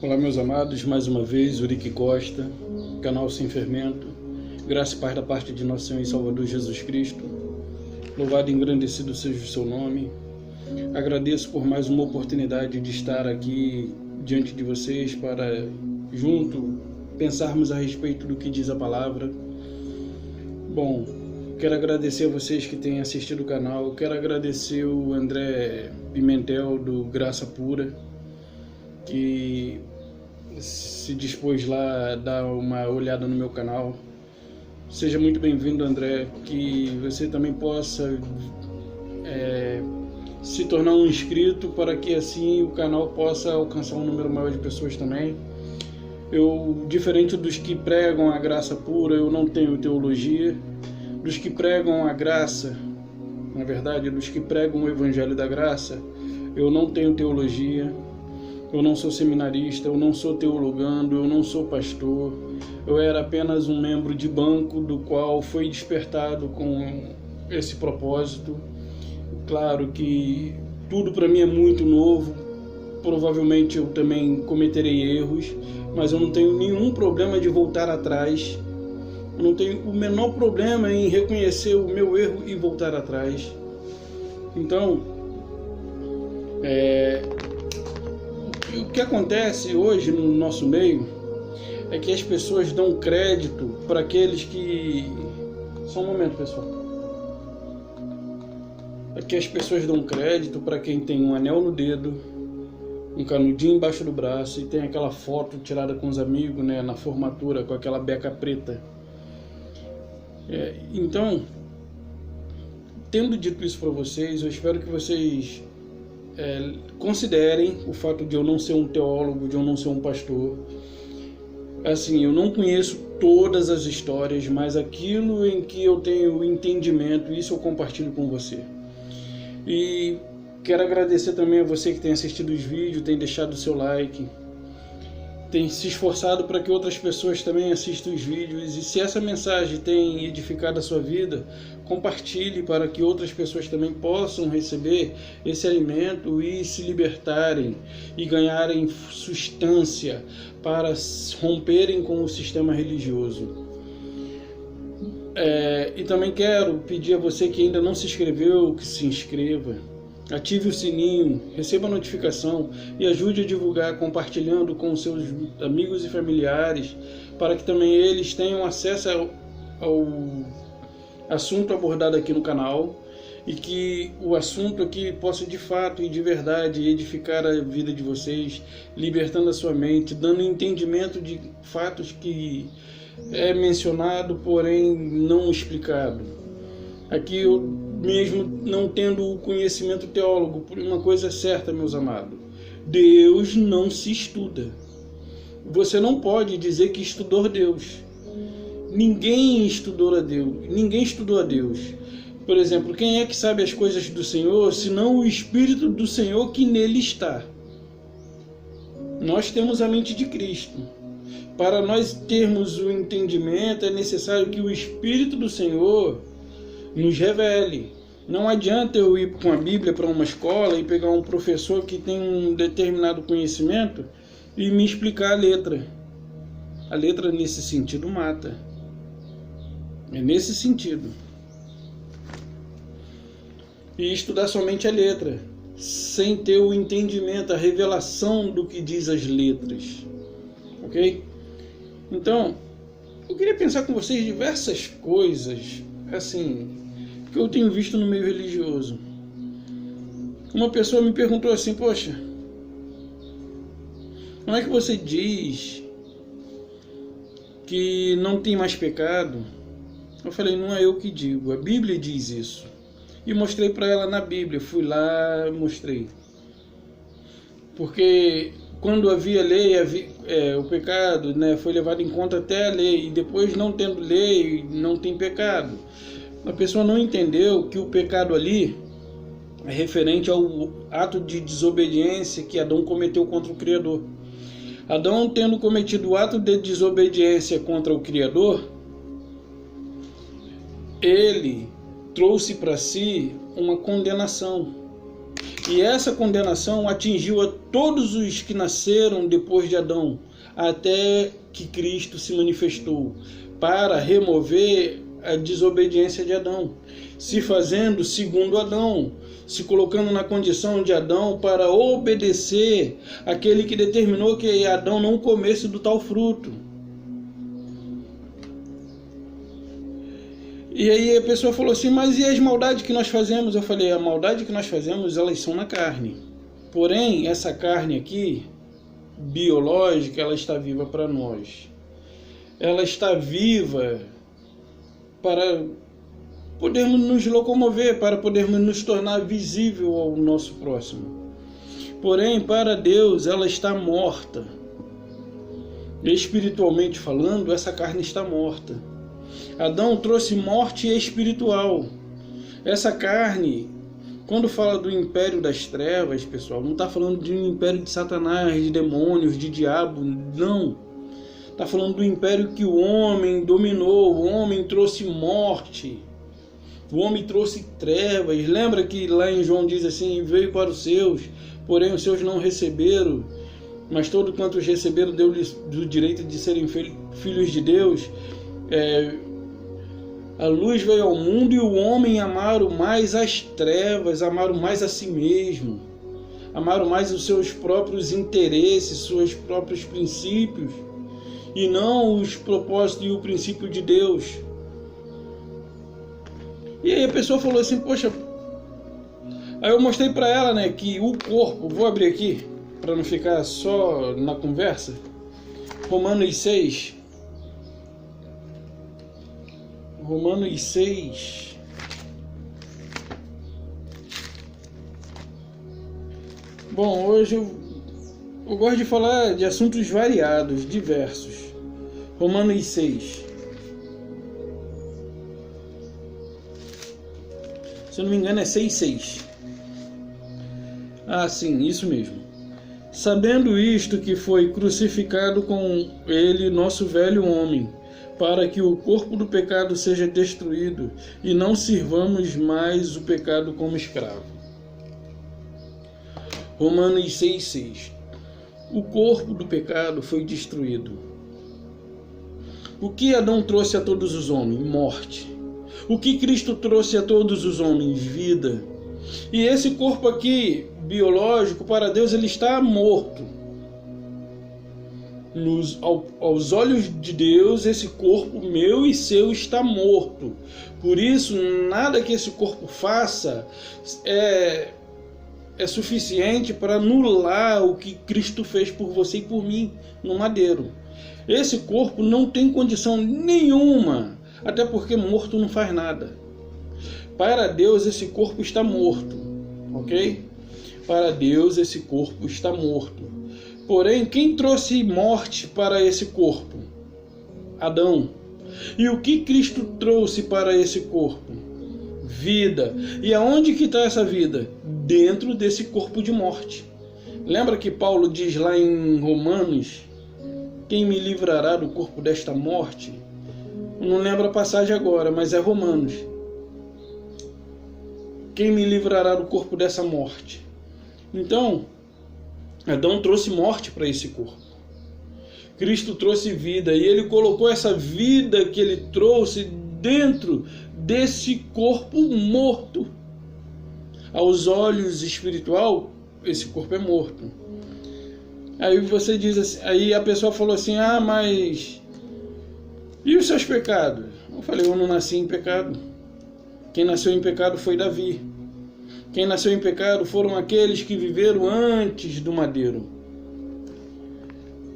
Olá, meus amados, mais uma vez, Urique Costa, canal Sem Fermento. Graça e paz da parte de nosso Senhor e Salvador Jesus Cristo. Louvado e engrandecido seja o seu nome. Agradeço por mais uma oportunidade de estar aqui diante de vocês para, junto, pensarmos a respeito do que diz a palavra. Bom, quero agradecer a vocês que têm assistido o canal. Quero agradecer o André Pimentel, do Graça Pura, que se dispôs lá a dar uma olhada no meu canal. Seja muito bem-vindo, André, que você também possa se tornar um inscrito, para que assim o canal possa alcançar um número maior de pessoas também. Eu, diferente dos que pregam a graça pura, eu não tenho teologia. Dos que pregam a graça, na verdade, dos que pregam o evangelho da graça, eu não tenho teologia. Eu não sou seminarista, eu não sou teologando, eu não sou pastor. Eu era apenas um membro de banco do qual foi despertado com esse propósito. Claro que tudo para mim é muito novo, provavelmente eu também cometerei erros, mas eu não tenho nenhum problema de voltar atrás. Eu não tenho o menor problema em reconhecer o meu erro e voltar atrás. Então, o que acontece hoje no nosso meio é que as pessoas dão crédito para aqueles que... Só um momento, pessoal. É que as pessoas dão crédito para quem tem um anel no dedo, um canudinho embaixo do braço e tem aquela foto tirada com os amigos, né, na formatura, com aquela beca preta. Então, tendo dito isso para vocês, eu espero que vocês considerem o fato de eu não ser um teólogo, de eu não ser um pastor. Assim, eu não conheço todas as histórias, mas aquilo em que eu tenho entendimento, isso eu compartilho com você. E quero agradecer também a você que tem assistido os vídeos, tem deixado o seu like, tem se esforçado para que outras pessoas também assistam os vídeos. E se essa mensagem tem edificado a sua vida, compartilhe para que outras pessoas também possam receber esse alimento e se libertarem e ganharem substância para romperem com o sistema religioso. E também quero pedir a você que ainda não se inscreveu, que se inscreva. Ative o sininho, receba a notificação e ajude a divulgar compartilhando com seus amigos e familiares, para que também eles tenham acesso ao assunto abordado aqui no canal e que o assunto aqui possa de fato e de verdade edificar a vida de vocês, libertando a sua mente, dando entendimento de fatos que é mencionado, porém não explicado. Aqui eu mesmo não tendo o conhecimento teólogo, por uma coisa é certa, meus amados: Deus não se estuda. Você não pode dizer que estudou Deus. Ninguém estudou a Deus. Ninguém estudou a Deus. Por exemplo, quem é que sabe as coisas do Senhor, senão o Espírito do Senhor que nele está? Nós temos a mente de Cristo. Para nós termos o entendimento, é necessário que o Espírito do Senhor nos revele. Não adianta eu ir com a Bíblia para uma escola e pegar um professor que tem um determinado conhecimento e me explicar a letra. A letra nesse sentido mata. É nesse sentido. E estudar somente a letra, sem ter o entendimento, a revelação do que diz as letras. Ok? Então, eu queria pensar com vocês diversas coisas, assim, que eu tenho visto no meio religioso. Uma pessoa me perguntou assim: poxa, como é que você diz que não tem mais pecado? Eu falei: não é eu que digo, a Bíblia diz isso. E mostrei para ela na Bíblia, fui lá, mostrei. Porque quando havia lei, o pecado, né, foi levado em conta até a lei, e depois, não tendo lei, não tem pecado. A pessoa não entendeu que o pecado ali é referente ao ato de desobediência que Adão cometeu contra o Criador. Adão, tendo cometido o ato de desobediência contra o Criador, ele trouxe para si uma condenação. E essa condenação atingiu a todos os que nasceram depois de Adão, até que Cristo se manifestou para remover a desobediência de Adão, se fazendo segundo Adão, se colocando na condição de Adão para obedecer aquele que determinou que Adão não comesse do tal fruto. E aí a pessoa falou assim, mas e as maldades que nós fazemos? Eu falei, a maldade que nós fazemos, elas são na carne. Porém, essa carne aqui, biológica, ela está viva para nós. Ela está viva para podermos nos locomover, para podermos nos tornar visível ao nosso próximo. Porém, para Deus, ela está morta. Espiritualmente falando, essa carne está morta. Adão trouxe morte espiritual. Essa carne, quando fala do império das trevas, pessoal, não está falando de um império de Satanás, de demônios, de diabo, não. Está falando do império que o homem dominou, o homem trouxe morte, o homem trouxe trevas. Lembra que lá em João diz assim, veio para os seus, porém os seus não receberam, mas todo quanto os receberam deu-lhes o direito de serem filhos de Deus. A luz veio ao mundo e o homem amaram mais as trevas, amaram mais a si mesmo, amaram mais os seus próprios interesses, seus próprios princípios, e não os propósitos e o princípio de Deus. E aí a pessoa falou assim, poxa, aí eu mostrei para ela, né, que o corpo, vou abrir aqui, para não ficar só na conversa, Romanos 6, Bom, hoje eu gosto de falar de assuntos variados, diversos. Romanos 6. Se eu não me engano é 6:6. Ah, sim, isso mesmo. Sabendo isto, que foi crucificado com ele nosso velho homem, para que o corpo do pecado seja destruído, e não sirvamos mais o pecado como escravo. Romanos 6:6. O corpo do pecado foi destruído. O que Adão trouxe a todos os homens? Morte. O que Cristo trouxe a todos os homens? Vida. E esse corpo aqui, biológico, para Deus, ele está morto. Aos olhos de Deus, esse corpo meu e seu está morto. Por isso, nada que esse corpo faça é suficiente para anular o que Cristo fez por você e por mim no madeiro. Esse corpo não tem condição nenhuma, até porque morto não faz nada. Para Deus, esse corpo está morto, ok? Para Deus, esse corpo está morto. Porém, quem trouxe morte para esse corpo? Adão. E o que Cristo trouxe para esse corpo? Vida. E aonde que está essa vida? Dentro desse corpo de morte. Lembra que Paulo diz lá em Romanos, quem me livrará do corpo desta morte? Eu não lembro a passagem agora, mas é Romanos. Quem me livrará do corpo dessa morte? Então, Adão trouxe morte para esse corpo. Cristo trouxe vida, e ele colocou essa vida que ele trouxe dentro desse corpo morto. Aos olhos espiritual, esse corpo é morto. Aí você diz assim, aí a pessoa falou assim, mas e os seus pecados? Eu falei, eu não nasci em pecado. Quem nasceu em pecado foi Davi. Quem nasceu em pecado foram aqueles que viveram antes do madeiro.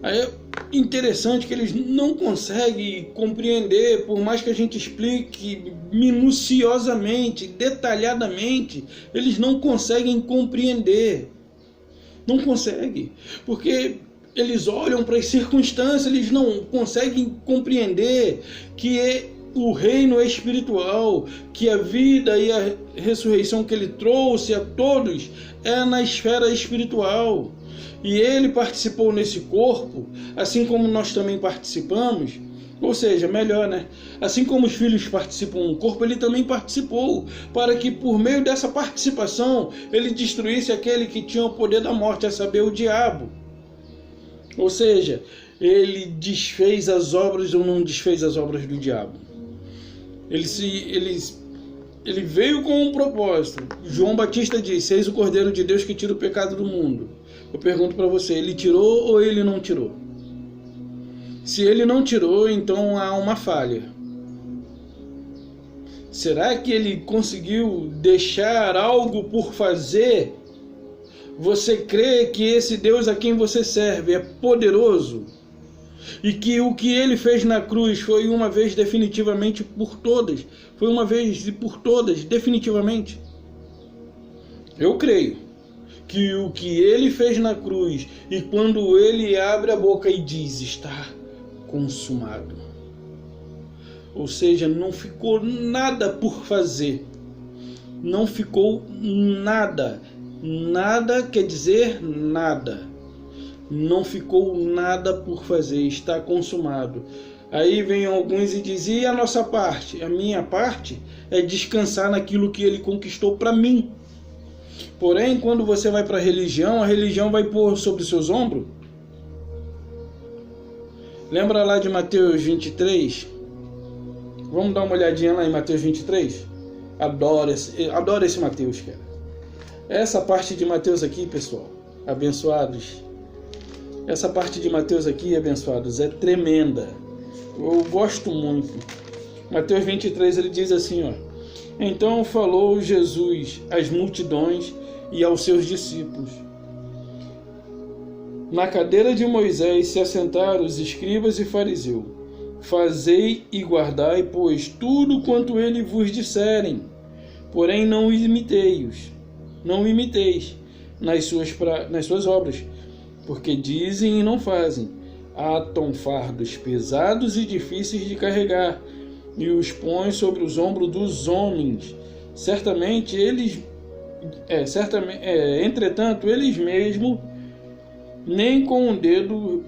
Aí é interessante que eles não conseguem compreender, por mais que a gente explique minuciosamente, detalhadamente, eles não conseguem compreender. Não conseguem, porque eles olham para as circunstâncias, eles não conseguem compreender que o reino é espiritual, que a vida e a ressurreição que ele trouxe a todos é na esfera espiritual. E ele participou nesse corpo, assim como nós também participamos, Ou seja, melhor, né? Assim como os filhos participam do corpo, ele também participou, para que por meio dessa participação ele destruísse aquele que tinha o poder da morte, a saber, o diabo. Ou seja, ele desfez as obras ou não desfez as obras do diabo. Ele veio com um propósito. João Batista disse: eis o Cordeiro de Deus que tira o pecado do mundo. Eu pergunto para você, ele tirou ou ele não tirou? Se ele não tirou, então há uma falha. Será que ele conseguiu deixar algo por fazer? Você crê que esse Deus a quem você serve é poderoso? E que o que ele fez na cruz foi uma vez definitivamente por todas? Foi uma vez e por todas, definitivamente? Eu creio que o que ele fez na cruz, e quando ele abre a boca e diz: está consumado. Ou seja, não ficou nada por fazer. Não ficou nada. Nada quer dizer nada. Não ficou nada por fazer. Está consumado. Aí vem alguns e dizem: e a nossa parte? A minha parte é descansar naquilo que ele conquistou para mim. Porém, quando você vai para a religião vai pôr sobre seus ombros. Lembra lá de Mateus 23? Vamos dar uma olhadinha lá em Mateus 23? Adoro esse Mateus, cara. Essa parte de Mateus aqui, pessoal, abençoados. Essa parte de Mateus aqui, abençoados, é tremenda. Eu gosto muito. Mateus 23, ele diz assim, ó: então falou Jesus às multidões e aos seus discípulos. Na cadeira de Moisés se assentaram os escribas e fariseus. Fazei e guardai, pois, tudo quanto ele vos disserem. Porém não imiteis nas suas obras, porque dizem e não fazem. Atam fardos pesados e difíceis de carregar, e os põem sobre os ombros dos homens. Entretanto, eles mesmos nem com o dedo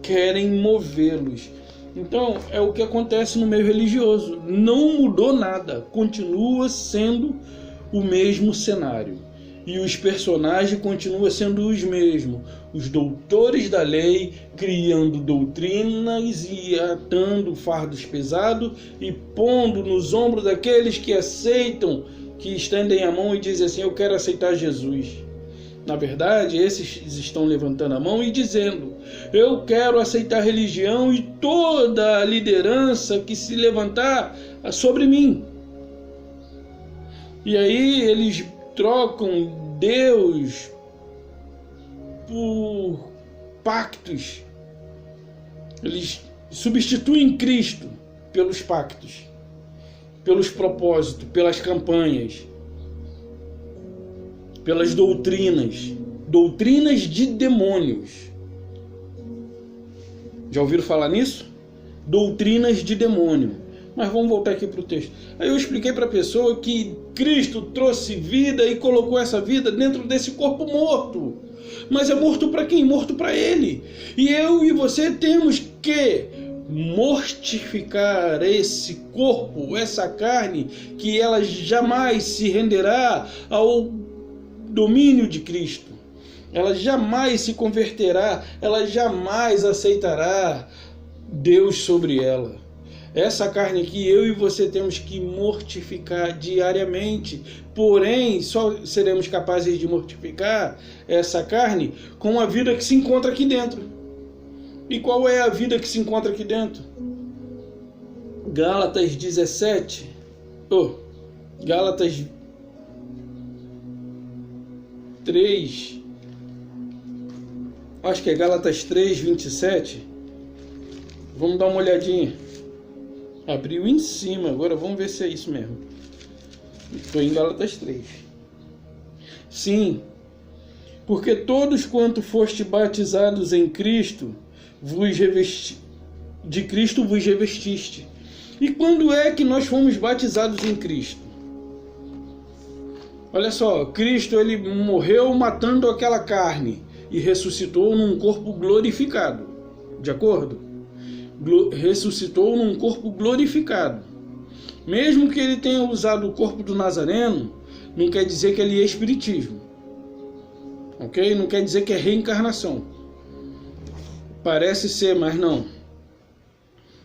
querem movê-los. Então, é o que acontece no meio religioso. Não mudou nada, continua sendo o mesmo cenário. E os personagens continuam sendo os mesmos. Os doutores da lei, criando doutrinas e atando fardos pesados e pondo nos ombros daqueles que aceitam, que estendem a mão e dizem assim: eu quero aceitar Jesus. Na verdade, esses estão levantando a mão e dizendo: eu quero aceitar a religião e toda a liderança que se levantar sobre mim. E aí eles trocam Deus por pactos. Eles substituem Cristo pelos pactos, pelos propósitos, pelas campanhas, pelas doutrinas de demônios. Já ouviram falar nisso? Doutrinas de demônio. Mas vamos voltar aqui para o texto. Aí eu expliquei para a pessoa que Cristo trouxe vida e colocou essa vida dentro desse corpo morto. Mas é morto para quem? Morto para Ele. E eu e você temos que mortificar esse corpo, essa carne, que ela jamais se renderá ao domínio de Cristo. Ela jamais se converterá, ela jamais aceitará Deus sobre ela. Essa carne aqui, eu e você temos que mortificar diariamente. Porém, só seremos capazes de mortificar essa carne com a vida que se encontra aqui dentro. E qual é a vida que se encontra aqui dentro? Gálatas 3, acho que é Gálatas 3, 27. Vamos dar uma olhadinha. Abriu em cima, agora vamos ver se é isso mesmo. Estou em Gálatas 3. Sim, porque todos quanto foste batizados em Cristo, de Cristo vos revestiste. E quando é que nós fomos batizados em Cristo? Olha só, Cristo ele morreu matando aquela carne e ressuscitou num corpo glorificado, de acordo? ressuscitou num corpo glorificado. Mesmo que ele tenha usado o corpo do Nazareno, não quer dizer que ele é espiritismo. Ok? Não quer dizer que é reencarnação. Parece ser, mas não.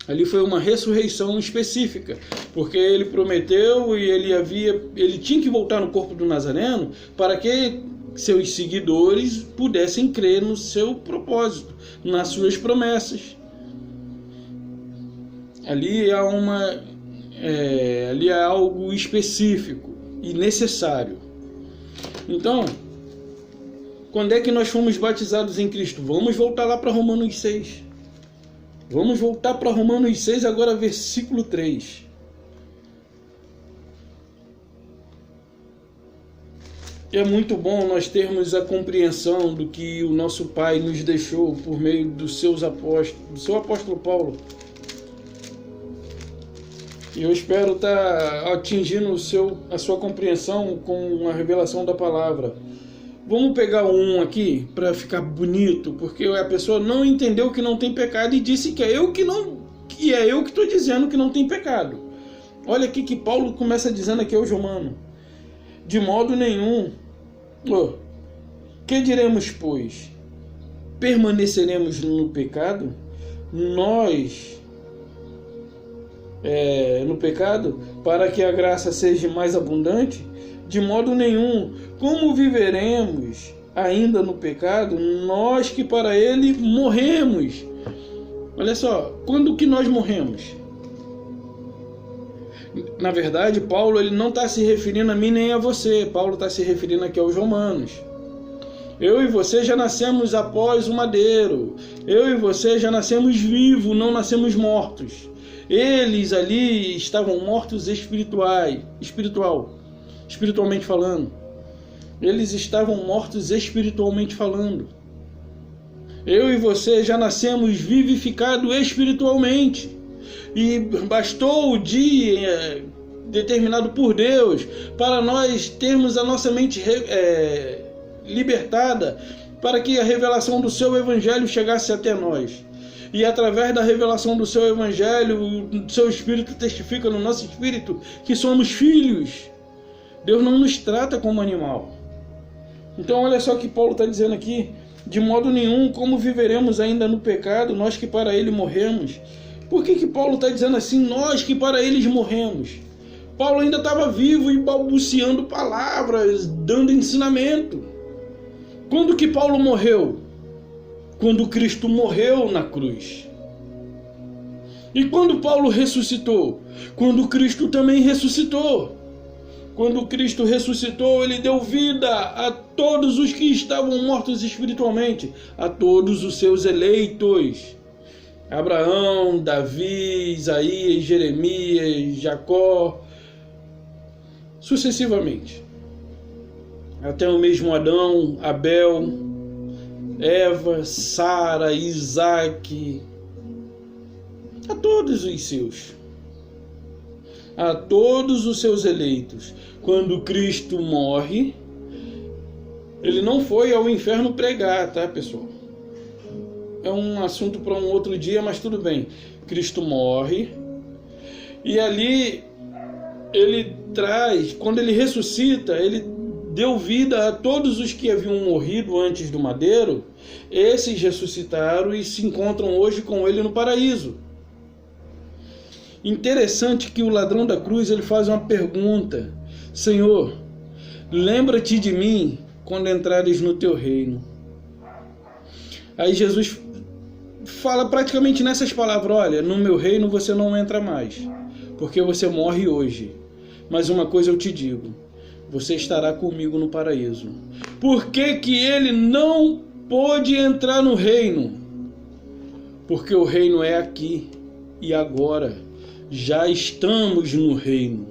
Ali foi uma ressurreição específica, porque ele prometeu e ele tinha que voltar no corpo do Nazareno para que seus seguidores pudessem crer no seu propósito, nas suas promessas. Ali é algo específico e necessário. Então, quando é que nós fomos batizados em Cristo? Vamos voltar lá para Romanos 6. Vamos voltar para Romanos 6, agora versículo 3. É muito bom nós termos a compreensão do que o nosso Pai nos deixou por meio dos seus apóstolos, do seu apóstolo Paulo. E eu espero estar atingindo a sua compreensão com a revelação da palavra. Vamos pegar um aqui para ficar bonito, porque a pessoa não entendeu que não tem pecado e disse que é eu que estou dizendo que não tem pecado. Olha aqui que Paulo começa dizendo aqui aos Romanos: de modo nenhum. Que diremos, pois? Permaneceremos no pecado? Nós no pecado, para que a graça seja mais abundante? De modo nenhum. Como viveremos ainda no pecado, nós que para ele morremos? Olha só, quando que nós morremos? Na verdade, Paulo ele não está se referindo a mim nem a você. Paulo está se referindo aqui aos romanos. Eu e você já nascemos após o madeiro. Eu e você já nascemos vivos, não nascemos mortos. Eles ali estavam mortos espiritualmente falando. Eles estavam mortos espiritualmente falando. Eu e você já nascemos vivificados espiritualmente. E bastou o dia determinado por Deus para nós termos a nossa mente libertada, para que a revelação do seu evangelho chegasse até nós. E através da revelação do seu evangelho, o seu espírito testifica no nosso espírito que somos filhos. Deus não nos trata como animal. Então olha só o que Paulo está dizendo aqui: de modo nenhum, como viveremos ainda no pecado, nós que para ele morremos. Por que Paulo está dizendo assim, nós que para eles morremos? Paulo ainda estava vivo e balbuciando palavras, dando ensinamento. Quando que Paulo morreu? Quando Cristo morreu na cruz. E quando Paulo ressuscitou? Quando Cristo também ressuscitou. Quando Cristo ressuscitou, ele deu vida a todos os que estavam mortos espiritualmente, a todos os seus eleitos. Abraão, Davi, Isaías, Jeremias, Jacó, sucessivamente. Até o mesmo Adão, Abel, Eva, Sara, Isaac, a todos os seus. A todos os seus eleitos. Quando Cristo morre, ele não foi ao inferno pregar, tá, pessoal? É um assunto para um outro dia, mas tudo bem. Cristo morre e ali ele traz, quando ele ressuscita, ele deu vida a todos os que haviam morrido antes do madeiro. Esses ressuscitaram e se encontram hoje com ele no paraíso. Interessante que o ladrão da cruz ele faz uma pergunta: Senhor, lembra-te de mim quando entrares no teu reino. Aí Jesus fala praticamente nessas palavras: olha, no meu reino você não entra mais, porque você morre hoje. Mas uma coisa eu te digo, você estará comigo no paraíso. Por que que ele não pôde entrar no reino? Porque o reino é aqui e agora. Já estamos no reino.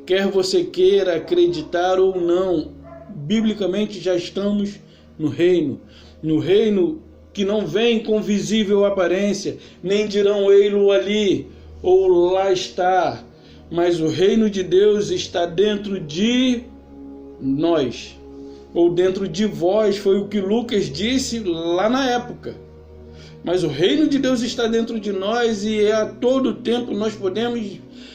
Quer você queira acreditar ou não, biblicamente já estamos no reino. No reino que não vem com visível aparência, nem dirão ei-lo ali, ou lá está. Mas o reino de Deus está dentro de nós, ou dentro de vós, foi o que Lucas disse lá na época. Mas o reino de Deus está dentro de nós e a todo tempo nós podemos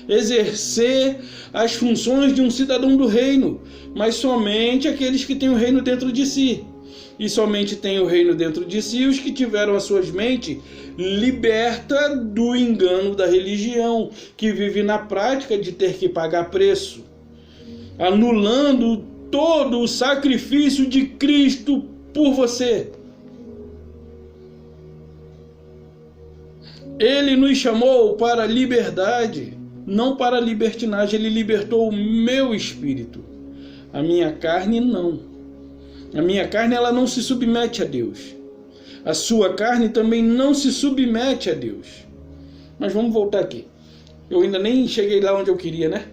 exercer as funções de um cidadão do reino, mas somente aqueles que têm o reino dentro de si. E somente têm o reino dentro de si os que tiveram as suas mentes liberta do engano da religião, que vive na prática de ter que pagar preço, anulando todo o sacrifício de Cristo por você. Ele nos chamou para a liberdade, não para a libertinagem. Ele libertou o meu espírito. A minha carne não. A minha carne, ela não se submete a Deus. A sua carne também não se submete a Deus. Mas vamos voltar aqui. Eu ainda nem cheguei lá onde eu queria, né?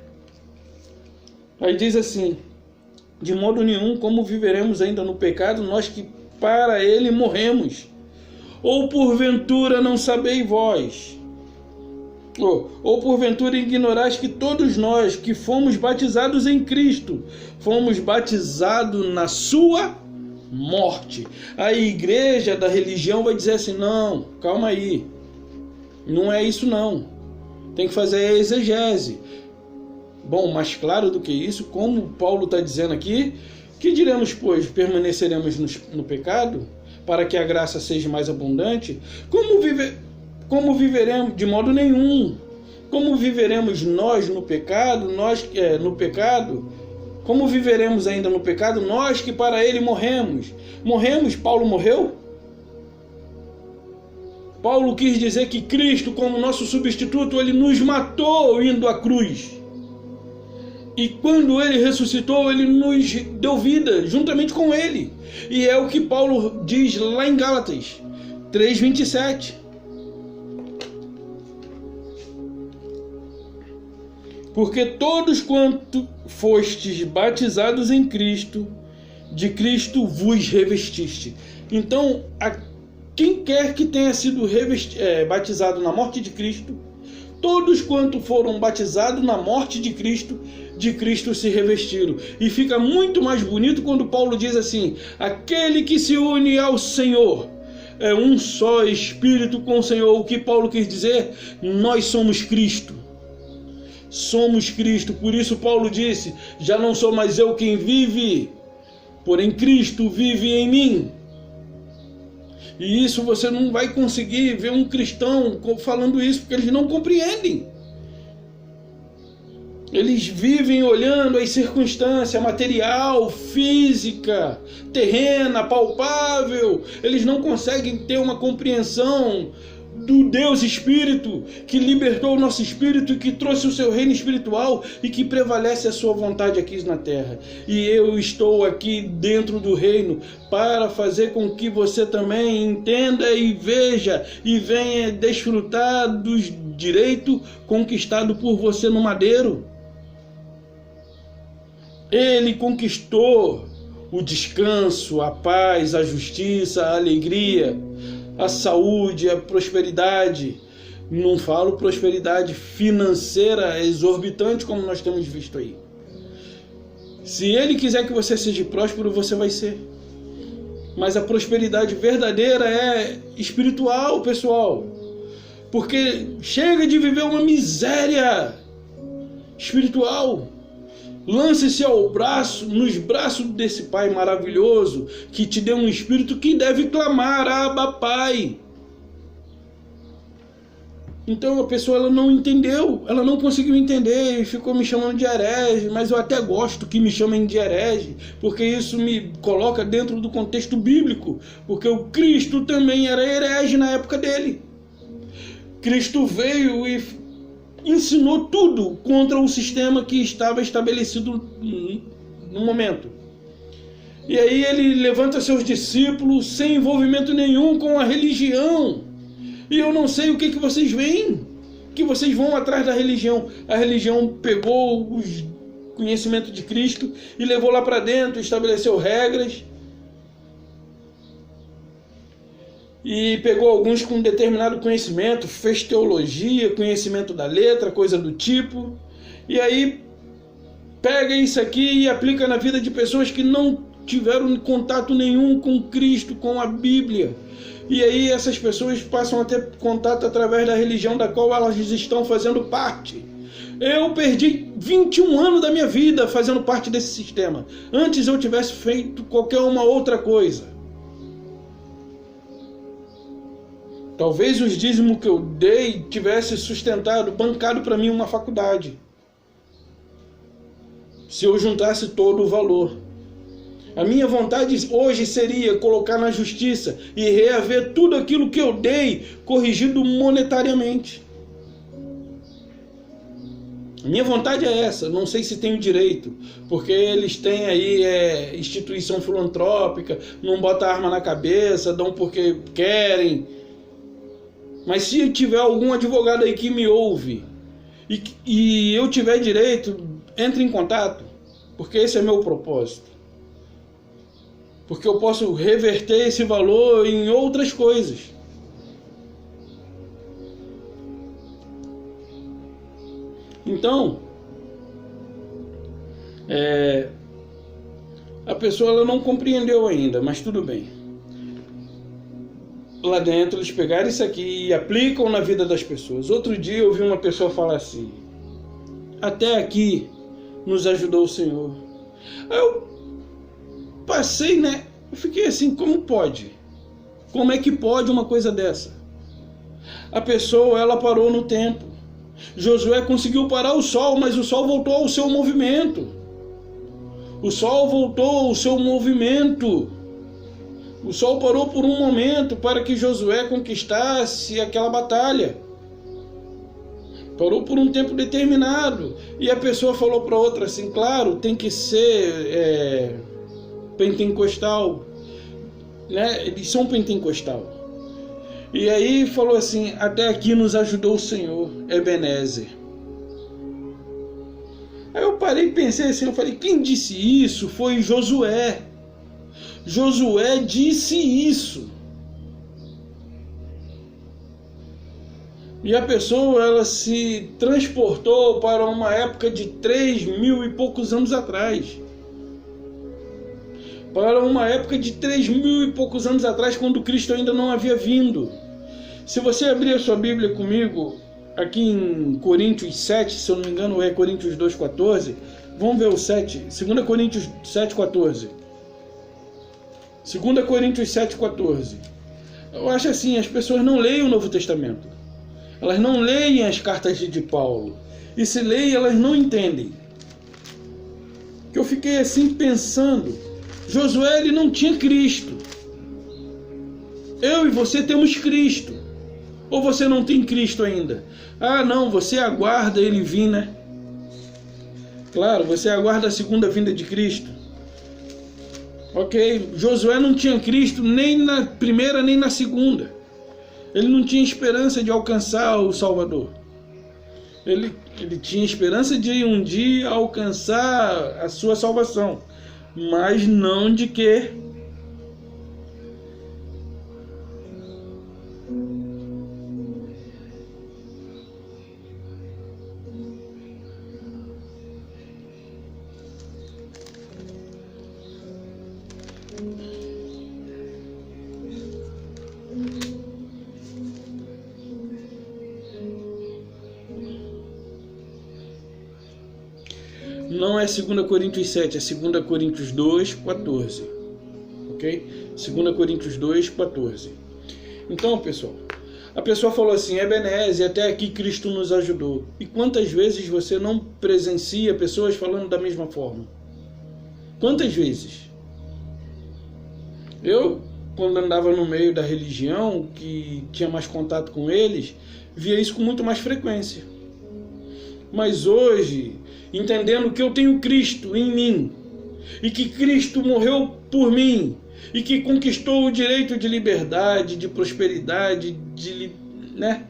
Aí diz assim: de modo nenhum, como viveremos ainda no pecado, nós que para ele morremos? Ou porventura não sabeis vós? Ou porventura ignorais que todos nós que fomos batizados em Cristo, fomos batizados na sua morte? A igreja da religião vai dizer assim: não, calma aí, não é isso não, tem que fazer a exegese. Bom, mais claro do que isso, como Paulo está dizendo aqui, que diremos, pois, permaneceremos no pecado, para que a graça seja mais abundante? Como viveremos? De modo nenhum. Como viveremos nós no pecado? Como viveremos ainda no pecado? Nós que para ele morremos. Morremos? Paulo morreu? Paulo quis dizer que Cristo, como nosso substituto, ele nos matou indo à cruz. E quando ele ressuscitou, ele nos deu vida juntamente com ele. E é o que Paulo diz lá em Gálatas 3:27. Porque todos quanto fostes batizados em Cristo, de Cristo vos revestiste. Então, quem quer que tenha sido batizado na morte de Cristo, todos quanto foram batizados na morte de Cristo se revestiram. E fica muito mais bonito quando Paulo diz assim: aquele que se une ao Senhor é um só espírito com o Senhor. O que Paulo quis dizer? Nós somos Cristo. Somos Cristo. Por isso Paulo disse: já não sou mais eu quem vive, porém Cristo vive em mim. E isso você não vai conseguir ver um cristão falando isso, porque eles não compreendem. Eles vivem olhando as circunstâncias material, física, terrena, palpável. Eles não conseguem ter uma compreensão do Deus Espírito, que libertou o nosso espírito e que trouxe o seu reino espiritual e que prevalece a sua vontade aqui na terra. E eu estou aqui dentro do reino para fazer com que você também entenda e veja e venha desfrutar dos direitos conquistados por você no madeiro. Ele conquistou o descanso, a paz, a justiça, a alegria, a saúde, a prosperidade. Não falo prosperidade financeira exorbitante como nós temos visto aí. Se ele quiser que você seja próspero, você vai ser. Mas a prosperidade verdadeira é espiritual, pessoal. Porque chega de viver uma miséria espiritual. Lance-se nos braços desse Pai maravilhoso, que te deu um espírito que deve clamar: Abba, Pai. Então a pessoa ela não entendeu, ela não conseguiu entender e ficou me chamando de herege, mas eu até gosto que me chamem de herege, porque isso me coloca dentro do contexto bíblico, porque o Cristo também era herege na época dele. Cristo veio e ensinou tudo contra o sistema que estava estabelecido no momento. E aí ele levanta seus discípulos sem envolvimento nenhum com a religião. E eu não sei o que vocês veem, que vocês vão atrás da religião. A religião pegou o conhecimento de Cristo e levou lá para dentro, estabeleceu regras. E pegou alguns com determinado conhecimento, fez teologia, conhecimento da letra, coisa do tipo. E aí pega isso aqui e aplica na vida de pessoas que não tiveram contato nenhum com Cristo, com a Bíblia. E aí essas pessoas passam a ter contato através da religião da qual elas estão fazendo parte. Eu perdi 21 anos da minha vida fazendo parte desse sistema. Antes eu tivesse feito qualquer uma outra coisa. Talvez os dízimos que eu dei tivesse sustentado, bancado para mim uma faculdade. Se eu juntasse todo o valor. A minha vontade hoje seria colocar na justiça e reaver tudo aquilo que eu dei, corrigido monetariamente. A minha vontade é essa, não sei se tenho direito, porque eles têm aí instituição filantrópica, não botam arma na cabeça, dão porque querem. Mas se tiver algum advogado aí que me ouve e eu tiver direito, entre em contato, porque esse é meu propósito. Porque eu posso reverter esse valor em outras coisas. Então, a pessoa ela não compreendeu ainda, mas tudo bem. Lá dentro eles pegaram isso aqui e aplicam na vida das pessoas. Outro dia eu vi uma pessoa falar assim: até aqui nos ajudou o Senhor. Aí eu passei, né? Eu fiquei assim, como pode? Como é que pode uma coisa dessa? A pessoa, ela parou no tempo. Josué conseguiu parar o sol, mas o sol voltou ao seu movimento. O sol voltou ao seu movimento. O sol parou por um momento para que Josué conquistasse aquela batalha. Parou por um tempo determinado. E a pessoa falou para outra assim, claro, tem que ser pentecostal, né? Eles são pentecostal. E aí falou assim, até aqui nos ajudou o Senhor, Ebenezer. Aí eu parei e pensei assim, eu falei, quem disse isso? Foi Josué. Josué disse isso. E a pessoa, ela se transportou para uma época de 3.000 e poucos anos atrás. Para uma época de 3.000 e poucos anos atrás, quando Cristo ainda não havia vindo. Se você abrir a sua Bíblia comigo, aqui em Coríntios 7, se eu não me engano é Coríntios 2,14, vamos ver o 7, 2 Coríntios 7,14. 2 Coríntios 7,14. Eu acho assim, as pessoas não leem o Novo Testamento. Elas não leem as cartas de Paulo. E se leem, elas não entendem. Que eu fiquei assim pensando, Josué ele não tinha Cristo. Eu e você temos Cristo. Ou você não tem Cristo ainda? Ah, não, você aguarda ele vir, né? Claro, você aguarda a segunda vinda de Cristo. Ok, Josué não tinha Cristo nem na primeira nem na segunda. Ele não tinha esperança de alcançar o Salvador. Ele tinha esperança de um dia alcançar a sua salvação. Mas não de que não é 2 Coríntios 7, é 2 Coríntios 2,14. Ok? 2 Coríntios 2,14. Então, pessoal, a pessoa falou assim, Ebenezer, até aqui Cristo nos ajudou. E quantas vezes você não presencia pessoas falando da mesma forma? Quantas vezes? Eu, quando andava no meio da religião, que tinha mais contato com eles, via isso com muito mais frequência. Mas hoje, entendendo que eu tenho Cristo em mim, e que Cristo morreu por mim, e que conquistou o direito de liberdade, de prosperidade, né?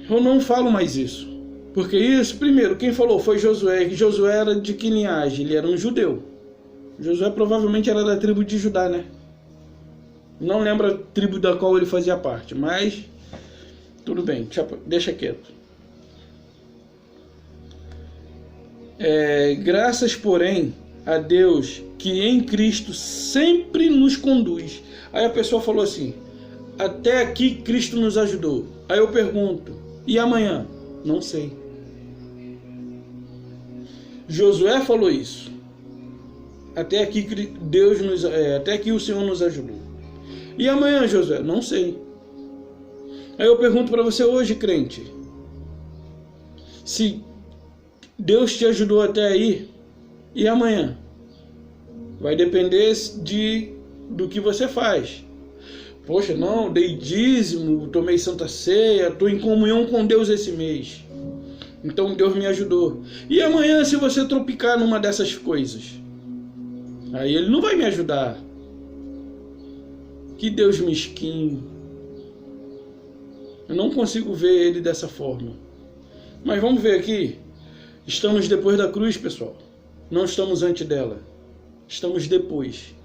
Eu não falo mais isso. Porque isso, primeiro, quem falou foi Josué. E Josué era de que linhagem? Ele era um judeu. Josué provavelmente era da tribo de Judá, né? Não lembro a tribo da qual ele fazia parte, mas tudo bem, deixa quieto. Graças, porém, a Deus que em Cristo sempre nos conduz Aí a pessoa falou assim: até aqui Cristo nos ajudou. Aí eu pergunto: e amanhã? Não sei. Josué falou isso. Até aqui até aqui o Senhor nos ajudou. E amanhã, Josué? Não sei. Aí eu pergunto para você hoje, crente, se Deus te ajudou até aí, e amanhã? Vai depender do que você faz. Poxa, não, dei dízimo, tomei Santa Ceia, estou em comunhão com Deus esse mês. Então Deus me ajudou. E amanhã, se você tropicar numa dessas coisas? Aí Ele não vai me ajudar. Que Deus mesquinho. Eu não consigo ver Ele dessa forma. Mas vamos ver aqui. Estamos depois da cruz, pessoal. Não estamos antes dela. Estamos depois.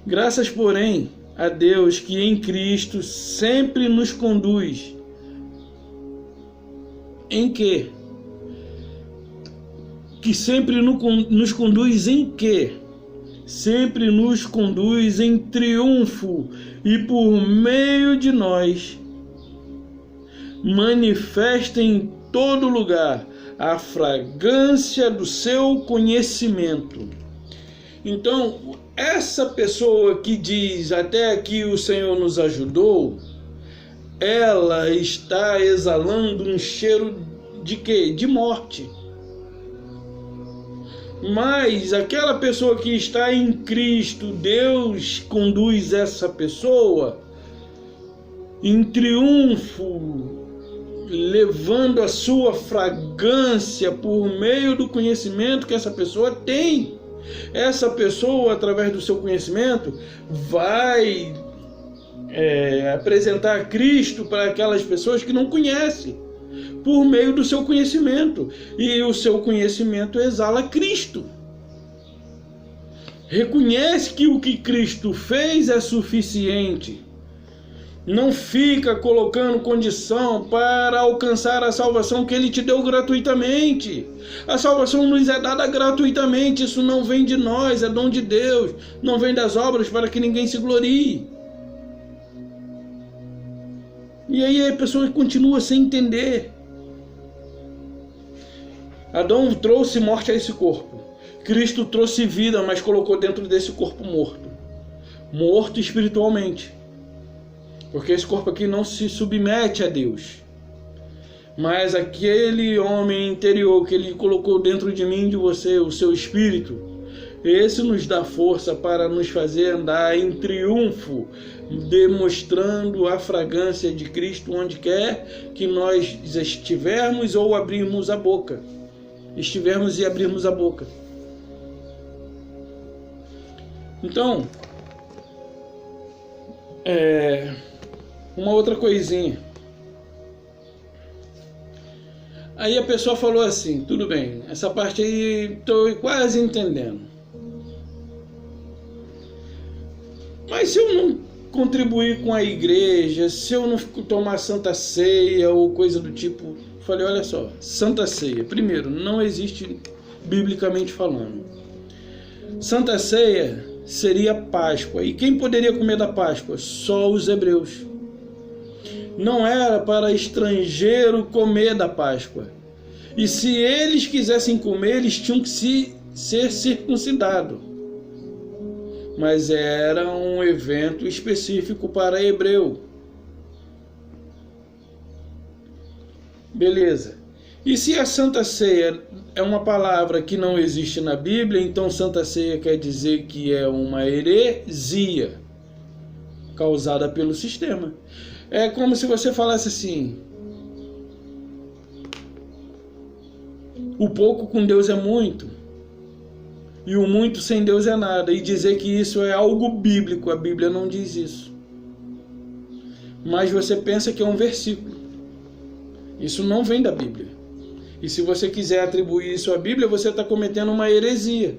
Graças, porém, a Deus que em Cristo sempre nos conduz. Em quê? Que sempre nos conduz em quê? Sempre nos conduz em triunfo e por meio de nós manifesta em todo lugar a fragrância do seu conhecimento. Então, essa pessoa que diz até aqui o Senhor nos ajudou, ela está exalando um cheiro de quê? De morte. Mas aquela pessoa que está em Cristo, Deus conduz essa pessoa em triunfo, levando a sua fragrância por meio do conhecimento que essa pessoa tem. Essa pessoa, através do seu conhecimento, vai apresentar Cristo para aquelas pessoas que não conhecem, por meio do seu conhecimento. E o seu conhecimento exala Cristo. Reconhece que o que Cristo fez é suficiente. Não fica colocando condição para alcançar a salvação que Ele te deu gratuitamente. A salvação nos é dada gratuitamente. Isso não vem de nós, é dom de Deus. Não vem das obras para que ninguém se glorie. E aí a pessoa continua sem entender. Adão trouxe morte a esse corpo. Cristo trouxe vida, mas colocou dentro desse corpo morto. Morto espiritualmente. Porque esse corpo aqui não se submete a Deus. Mas aquele homem interior que Ele colocou dentro de mim e de você, o seu espírito, esse nos dá força para nos fazer andar em triunfo, demonstrando a fragrância de Cristo onde quer que nós estivermos ou abrirmos a boca. Estivermos e abrirmos a boca. Então, uma outra coisinha. Aí a pessoa falou assim: tudo bem, essa parte aí estou quase entendendo. Mas se eu não contribuir com a igreja, se eu não tomar Santa Ceia ou coisa do tipo, falei, olha só, Santa Ceia, primeiro, não existe biblicamente falando. Santa Ceia seria Páscoa. E quem poderia comer da Páscoa? Só os hebreus. Não era para estrangeiro comer da Páscoa. E se eles quisessem comer, eles tinham que ser circuncidados. Mas era um evento específico para hebreu. Beleza. E se a Santa Ceia é uma palavra que não existe na Bíblia, então Santa Ceia quer dizer que é uma heresia causada pelo sistema. É como se você falasse assim: o pouco com Deus é muito, e o muito sem Deus é nada, e dizer que isso é algo bíblico. A Bíblia não diz isso. Mas você pensa que é um versículo. Isso não vem da Bíblia. E se você quiser atribuir isso à Bíblia, você está cometendo uma heresia.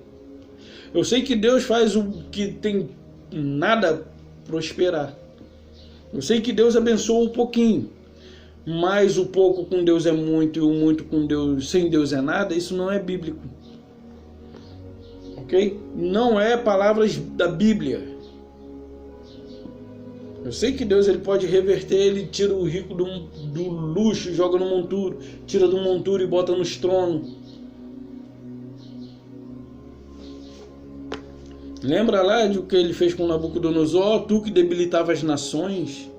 Eu sei que Deus faz o que tem nada prosperar. Eu sei que Deus abençoa um pouquinho. Mas o pouco com Deus é muito e o muito com Deus, sem Deus é nada. Isso não é bíblico. Ok? ok? Não é palavras da Bíblia. Eu sei que Deus ele pode reverter, ele tira o rico do luxo, joga no monturo, tira do monturo e bota nos tronos. Lembra lá de o que ele fez com Nabucodonosor? Tu que debilitava as nações,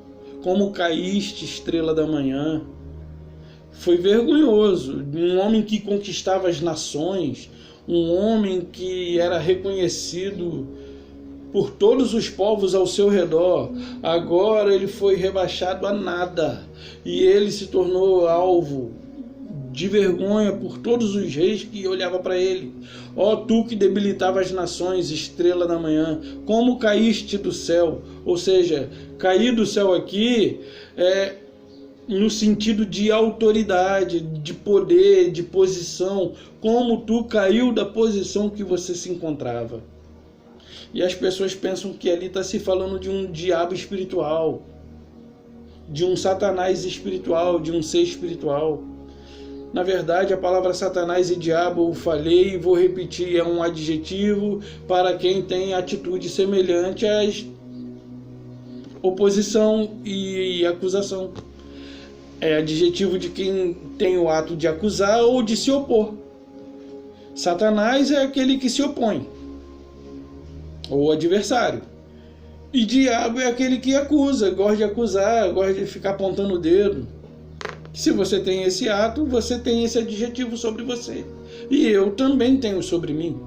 como caíste, estrela da manhã. Foi vergonhoso. Um homem que conquistava as nações, um homem que era reconhecido por todos os povos ao seu redor, agora ele foi rebaixado a nada, e ele se tornou alvo de vergonha por todos os reis que olhavam para ele. Ó tu que debilitava as nações, estrela da manhã, como caíste do céu? Ou seja, cair do céu aqui é no sentido de autoridade, de poder, de posição, como tu caiu da posição que você se encontrava. E as pessoas pensam que ali está se falando de um diabo espiritual, de um satanás espiritual, de um ser espiritual. Na verdade, a palavra satanás e diabo, eu falei e vou repetir, é um adjetivo para quem tem atitude semelhante à oposição e acusação. É adjetivo de quem tem o ato de acusar ou de se opor. Satanás é aquele que se opõe, ou adversário. E diabo é aquele que acusa, gosta de acusar, gosta de ficar apontando o dedo. Se você tem esse ato, você tem esse adjetivo sobre você. E eu também tenho sobre mim.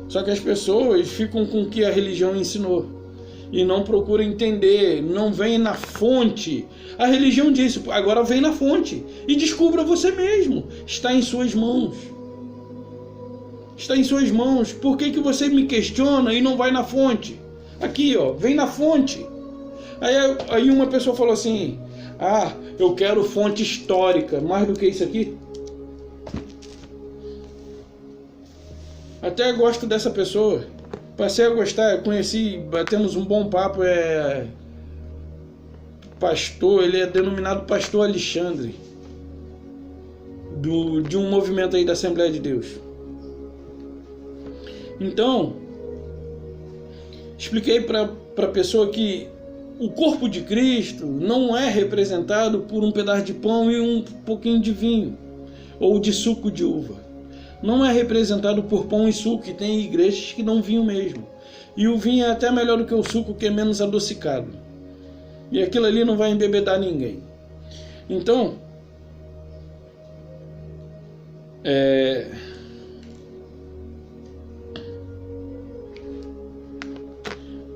Só que as pessoas ficam com o que a religião ensinou e não procuram entender, não vem na fonte. A religião diz, agora vem na fonte e descubra você mesmo. Está em suas mãos. Está em suas mãos. Por que você me questiona e não vai na fonte? Aqui, ó, vem na fonte. Aí uma pessoa falou assim, eu quero fonte histórica, mais do que isso aqui. Até gosto dessa pessoa. Passei a gostar, conheci, batemos um bom papo, pastor, ele é denominado Pastor Alexandre, de um movimento aí da Assembleia de Deus. Então, expliquei para a pessoa que o corpo de Cristo não é representado por um pedaço de pão e um pouquinho de vinho, ou de suco de uva. Não é representado por pão e suco, que tem igrejas que dão vinho mesmo. E o vinho é até melhor do que o suco, que é menos adocicado. E aquilo ali não vai embebedar ninguém. Então,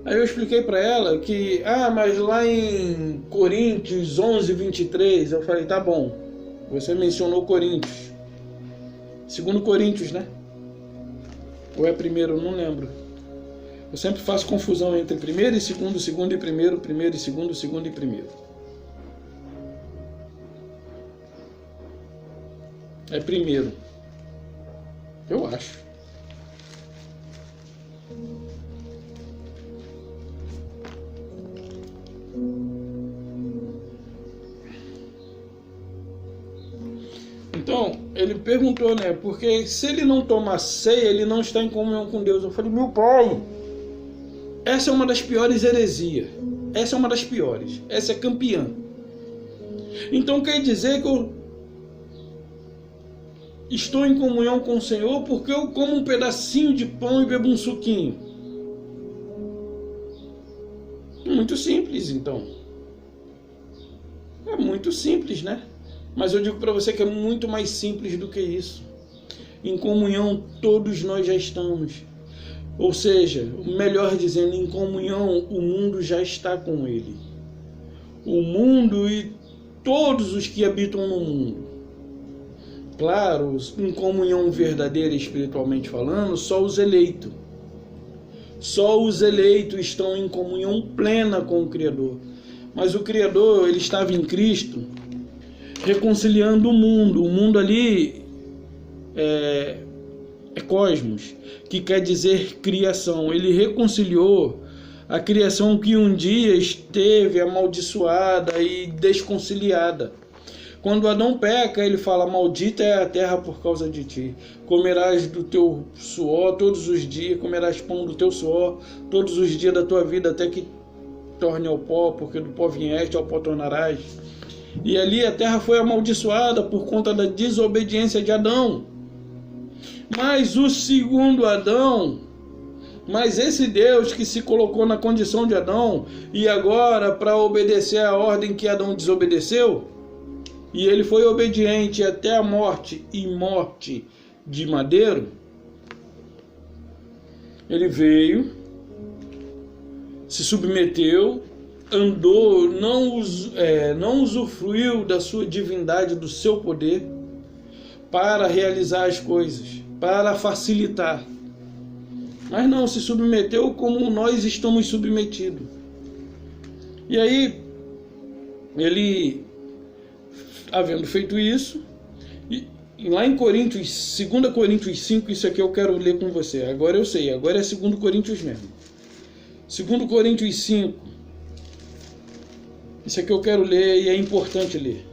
aí eu expliquei para ela que, mas lá em Coríntios 11:23, eu falei, tá bom, você mencionou Coríntios. 2 Coríntios, né? Ou é primeiro, eu não lembro. Eu sempre faço confusão entre primeiro e segundo, segundo e primeiro, primeiro e segundo, segundo e primeiro. É primeiro. Eu acho. Então, ele perguntou, né? Porque se ele não toma ceia, ele não está em comunhão com Deus. Eu falei, meu pai, essa é uma das piores heresias. Essa é uma das piores. Essa é campeã. Então quer dizer que eu estou em comunhão com o Senhor porque eu como um pedacinho de pão e bebo um suquinho. Muito simples, então. É muito simples, né? Mas eu digo para você que é muito mais simples do que isso. Em comunhão todos nós já estamos. Ou seja, melhor dizendo, em comunhão o mundo já está com ele. O mundo e todos os que habitam no mundo. Claro, em comunhão verdadeira espiritualmente falando, só os eleitos. Só os eleitos estão em comunhão plena com o Criador. Mas o Criador, ele estava em Cristo, reconciliando o mundo. O mundo ali é cosmos, que quer dizer criação. Ele reconciliou a criação que um dia esteve amaldiçoada e desconciliada. Quando Adão peca, ele fala: maldita é a terra por causa de ti. Comerás do teu suor todos os dias, comerás pão do teu suor todos os dias da tua vida, até que torne ao pó, porque do pó vieste, ao pó tornarás. E ali a terra foi amaldiçoada por conta da desobediência de Adão. Mas o segundo Adão, mas esse Deus que se colocou na condição de Adão, e agora para obedecer a ordem que Adão desobedeceu, e ele foi obediente até a morte, e morte de madeiro, ele veio, se submeteu, andou, não usufruiu da sua divindade, do seu poder, para realizar as coisas, para facilitar. Mas não, se submeteu como nós estamos submetidos. E aí, ele, havendo feito isso, e lá em Coríntios, 2 Coríntios 5, isso aqui eu quero ler com você. Agora eu sei, agora é 2 Coríntios mesmo. 2 Coríntios 5. Isso aqui eu quero ler e é importante ler.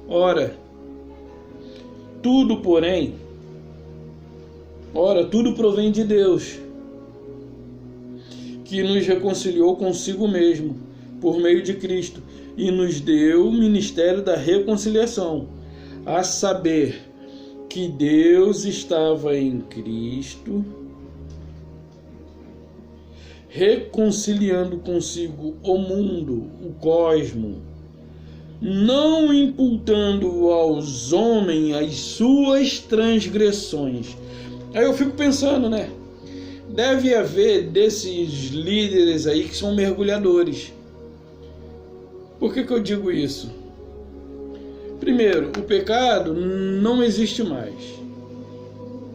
Ora, tudo provém de Deus, que nos reconciliou consigo mesmo, por meio de Cristo, e nos deu o ministério da reconciliação, a saber, que Deus estava em Cristo, reconciliando consigo o mundo, o cosmo, não imputando aos homens as suas transgressões. Aí eu fico pensando, né? Deve haver desses líderes aí que são mergulhadores. Por que eu digo isso? Primeiro, o pecado não existe mais.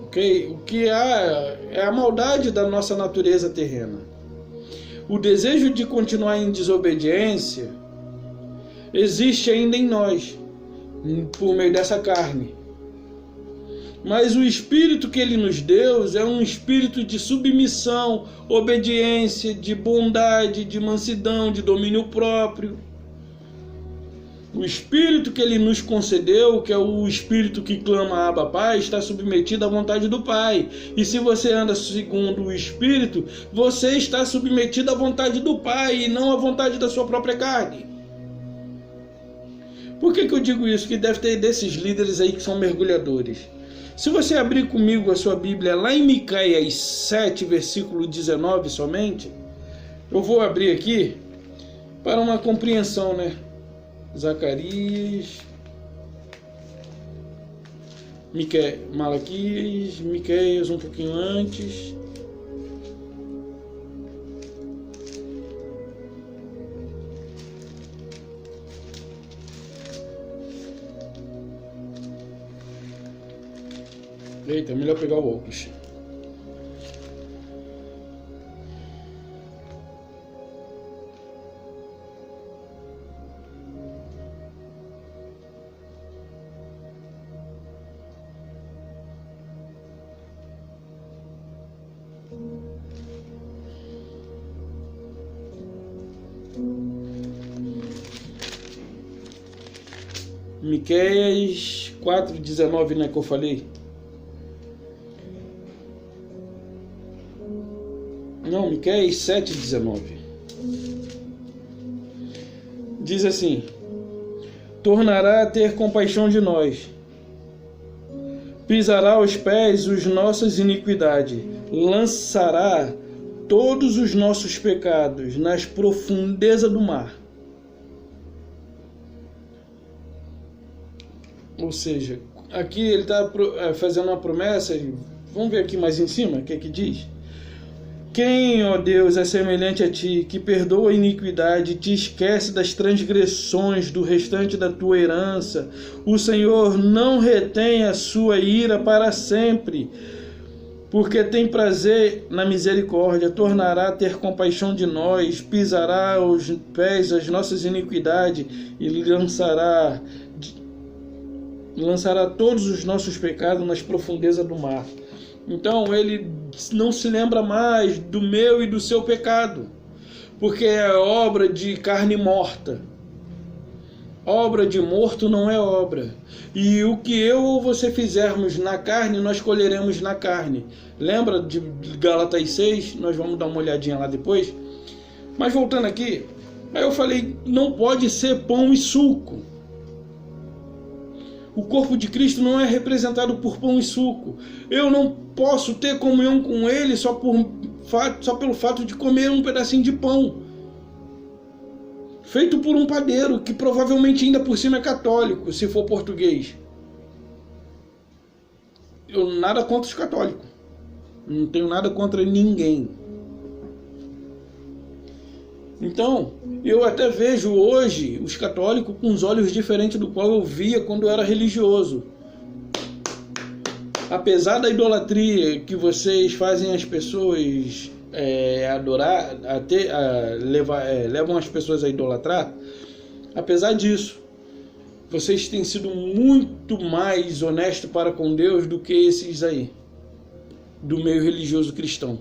Okay? O que há é a maldade da nossa natureza terrena. O desejo de continuar em desobediência existe ainda em nós, por meio dessa carne. Mas o espírito que ele nos deu é um espírito de submissão, obediência, de bondade, de mansidão, de domínio próprio. O espírito que ele nos concedeu, que é o espírito que clama Abba Pai, está submetido à vontade do Pai. E se você anda segundo o espírito, você está submetido à vontade do Pai e não à vontade da sua própria carne. Por que eu digo isso? Que deve ter desses líderes aí que são mergulhadores. Se você abrir comigo a sua Bíblia lá em Miqueias 7, versículo 19 somente, eu vou abrir aqui para uma compreensão, né? Zacarias, Malaquias, Miqueias um pouquinho antes. Eita, é melhor pegar o óculos. Miqueias 4:19, né, que eu falei? Não, Miqueias 7:19. Diz assim: tornará a ter compaixão de nós, pisará aos pés as nossas iniquidades, lançará todos os nossos pecados nas profundezas do mar. Ou seja, aqui ele está fazendo uma promessa. Vamos ver aqui mais em cima o que é que diz. Quem, ó Deus, é semelhante a ti, que perdoa a iniquidade, te esquece das transgressões do restante da tua herança. O Senhor não retém a sua ira para sempre, porque tem prazer na misericórdia. Tornará a ter compaixão de nós, pisará aos pés as nossas iniquidades e lançará todos os nossos pecados nas profundezas do mar. Então ele não se lembra mais do meu e do seu pecado, porque é obra de carne morta. Obra de morto não é obra. E o que eu ou você fizermos na carne, nós colheremos na carne. Lembra de Gálatas 6? Nós vamos dar uma olhadinha lá depois. Mas voltando aqui, aí eu falei, não pode ser pão e suco. O corpo de Cristo não é representado por pão e suco. Eu não posso ter comunhão com Ele só pelo fato de comer um pedacinho de pão feito por um padeiro, que provavelmente ainda por cima é católico, se for português. Eu nada contra os católicos. Não tenho nada contra ninguém. Então, eu até vejo hoje os católicos com os olhos diferentes do qual eu via quando eu era religioso. Apesar da idolatria que vocês fazem as pessoas adorar, levam as pessoas a idolatrar, apesar disso, vocês têm sido muito mais honestos para com Deus do que esses aí, do meio religioso cristão.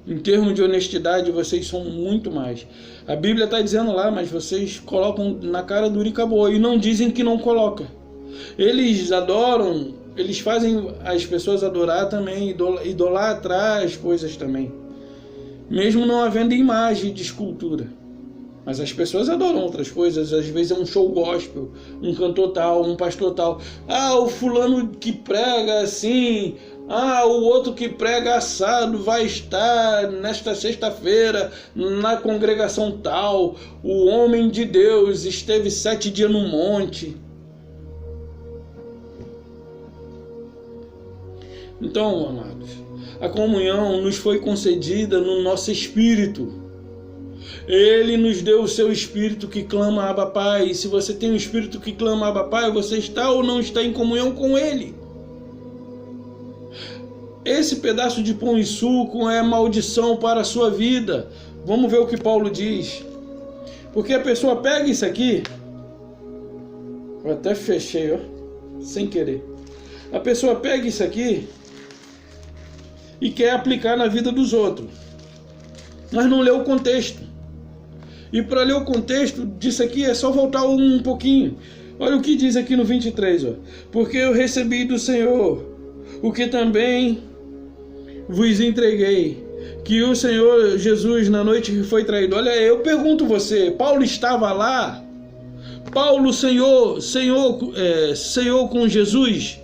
Em termos de honestidade, vocês são muito mais. A Bíblia está dizendo lá, mas vocês colocam na cara dura e acabou. E não dizem que não coloca. Eles adoram, eles fazem as pessoas adorar também, idolatrar as coisas também. Mesmo não havendo imagem de escultura. Mas as pessoas adoram outras coisas. Às vezes é um show gospel, um cantor tal, um pastor tal. Ah, o fulano que prega assim... Ah, o outro que prega assado vai estar nesta sexta-feira na congregação tal. O homem de Deus esteve 7 dias no monte. Então, amados, a comunhão nos foi concedida no nosso espírito. Ele nos deu o seu espírito que clama Abba Pai. E se você tem um espírito que clama Abba Pai, você está ou não está em comunhão com Ele? Esse pedaço de pão e suco é maldição para a sua vida. Vamos ver o que Paulo diz. Porque a pessoa pega isso aqui. Eu até fechei, ó, sem querer. A pessoa pega isso aqui e quer aplicar na vida dos outros, mas não lê o contexto. E para ler o contexto disso aqui é só voltar um pouquinho. Olha o que diz aqui no 23, ó. Porque eu recebi do Senhor o que também vos entreguei, que o Senhor Jesus, na noite que foi traído... Olha, eu pergunto você, Paulo estava lá? Paulo Senhor com Jesus?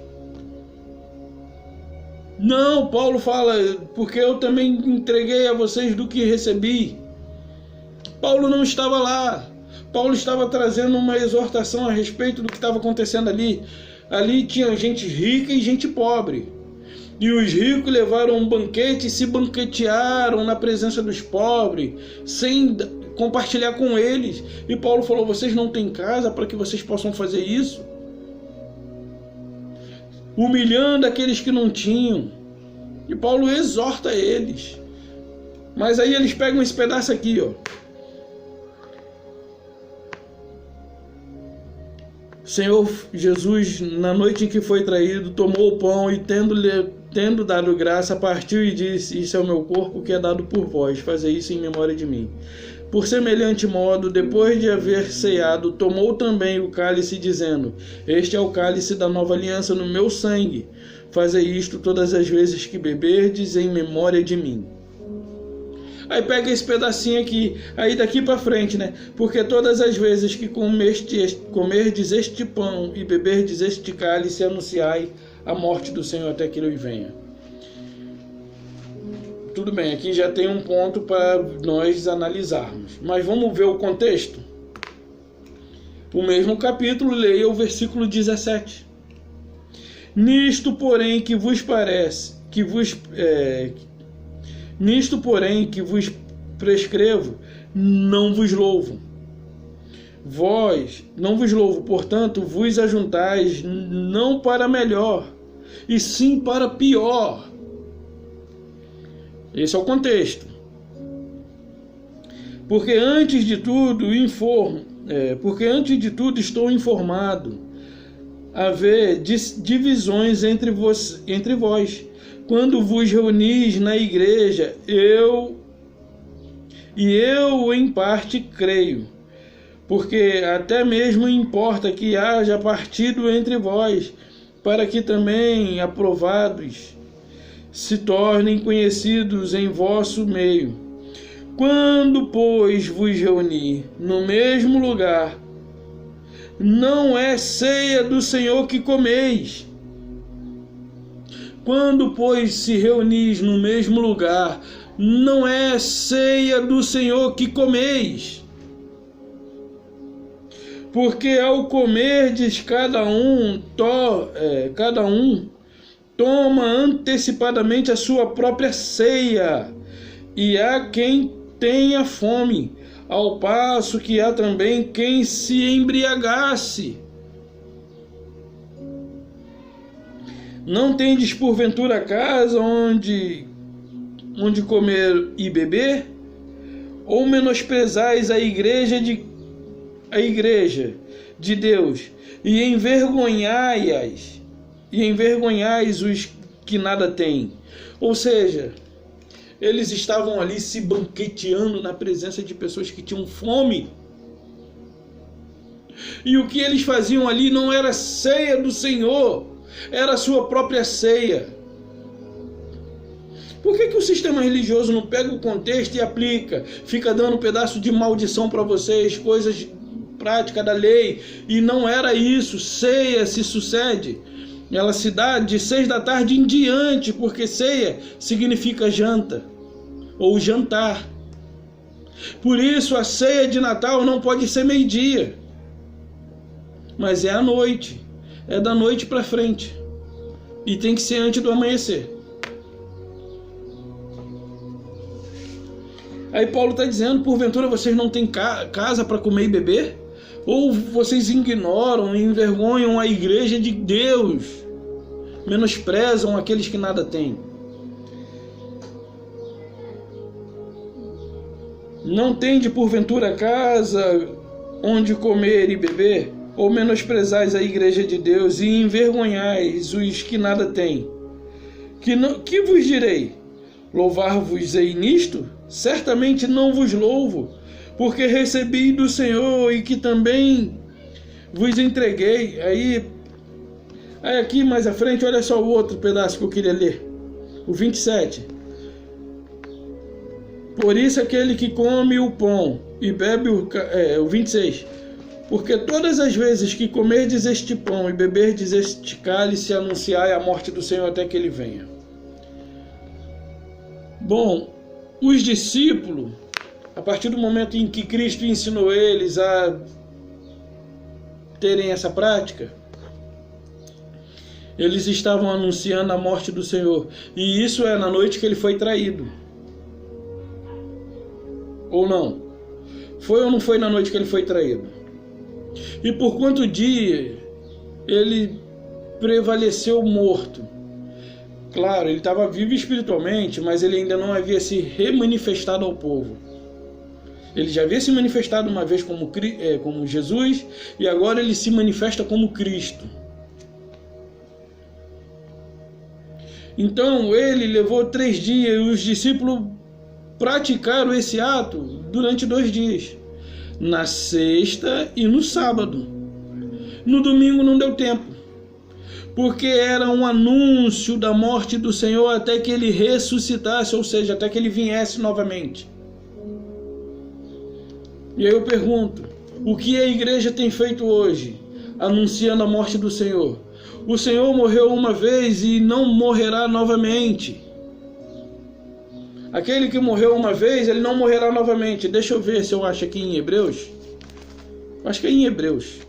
Não, Paulo fala, porque eu também entreguei a vocês do que recebi. Paulo não estava lá. Paulo estava trazendo uma exortação a respeito do que estava acontecendo ali. Ali tinha gente rica e gente pobre. E os ricos levaram um banquete e se banquetearam na presença dos pobres, sem compartilhar com eles. E Paulo falou, vocês não têm casa para que vocês possam fazer isso? Humilhando aqueles que não tinham. E Paulo exorta eles. Mas aí eles pegam esse pedaço aqui, ó. Senhor Jesus, na noite em que foi traído, tomou o pão e tendo dado graça, partiu e disse, isso é o meu corpo que é dado por vós, fazei isso em memória de mim. Por semelhante modo, depois de haver ceado, tomou também o cálice, dizendo, este é o cálice da nova aliança no meu sangue, fazei isto todas as vezes que beberdes em memória de mim. Aí pega esse pedacinho aqui, aí daqui para frente, né? Porque todas as vezes que comerdes este pão e beberdes este cálice, anunciai a morte do Senhor até que Ele venha. Tudo bem, aqui já tem um ponto para nós analisarmos. Mas vamos ver o contexto? O mesmo capítulo, leia o versículo 17. Nisto, porém, que vos prescrevo, não vos louvo. Vós, não vos louvo, portanto, vos ajuntais não para melhor, e sim para pior. Esse é o contexto. Porque antes de tudo estou informado haver divisões entre vós. Quando vos reunis na igreja, eu em parte creio, porque até mesmo importa que haja partido entre vós, para que também aprovados se tornem conhecidos em vosso meio. Quando, pois, vos reunir no mesmo lugar, não é ceia do Senhor que comeis. Quando, pois, se reunis no mesmo lugar, não é ceia do Senhor que comeis. Porque ao comerdes cada um toma antecipadamente a sua própria ceia, e há quem tenha fome, ao passo que há também quem se embriagasse. Não tendes porventura casa onde comer e beber? Ou menosprezais a igreja de Deus e envergonhais os que nada têm? Ou seja, eles estavam ali se banqueteando na presença de pessoas que tinham fome. E o que eles faziam ali não era ceia do Senhor, era a sua própria ceia. Por que o sistema religioso não pega o contexto e aplica? Fica dando um pedaço de maldição para vocês, coisas práticas da lei. E não era isso. Ceia se sucede. Ela se dá de 6 da tarde em diante, porque ceia significa janta ou jantar. Por isso a ceia de Natal não pode ser meio-dia, mas é à noite. É da noite para frente. E tem que ser antes do amanhecer. Aí Paulo está dizendo, porventura vocês não têm casa para comer e beber? Ou vocês ignoram e envergonham a igreja de Deus? Menosprezam aqueles que nada têm? Não tende porventura casa onde comer e beber? Ou menosprezais a igreja de Deus e envergonhais os que nada têm? Que vos direi? Louvar-vos-ei nisto? Certamente não vos louvo, porque recebi do Senhor e que também vos entreguei. Aí aqui mais à frente, olha só o outro pedaço que eu queria ler. O 27. Por isso aquele que come o pão e bebe o 26. Porque todas as vezes que comerdes este pão e beberdes este cálice, anunciai a morte do Senhor até que ele venha. Bom, os discípulos, a partir do momento em que Cristo ensinou eles a terem essa prática, eles estavam anunciando a morte do Senhor. E isso é na noite que ele foi traído. Ou não? Foi ou não foi na noite que ele foi traído? E por quanto dia ele prevaleceu morto? Claro, ele estava vivo espiritualmente, mas ele ainda não havia se remanifestado ao povo. Ele já havia se manifestado uma vez como Jesus, e agora ele se manifesta como Cristo. Então ele levou 3 dias, e os discípulos praticaram esse ato durante 2 dias. Na sexta e no sábado. No domingo não deu tempo, porque era um anúncio da morte do Senhor até que ele ressuscitasse, ou seja, até que ele viesse novamente. E aí eu pergunto, o que a igreja tem feito hoje, anunciando a morte do Senhor? O Senhor morreu uma vez e não morrerá novamente. Aquele que morreu uma vez, ele não morrerá novamente. Deixa eu ver se eu acho aqui em Hebreus. Acho que é em Hebreus.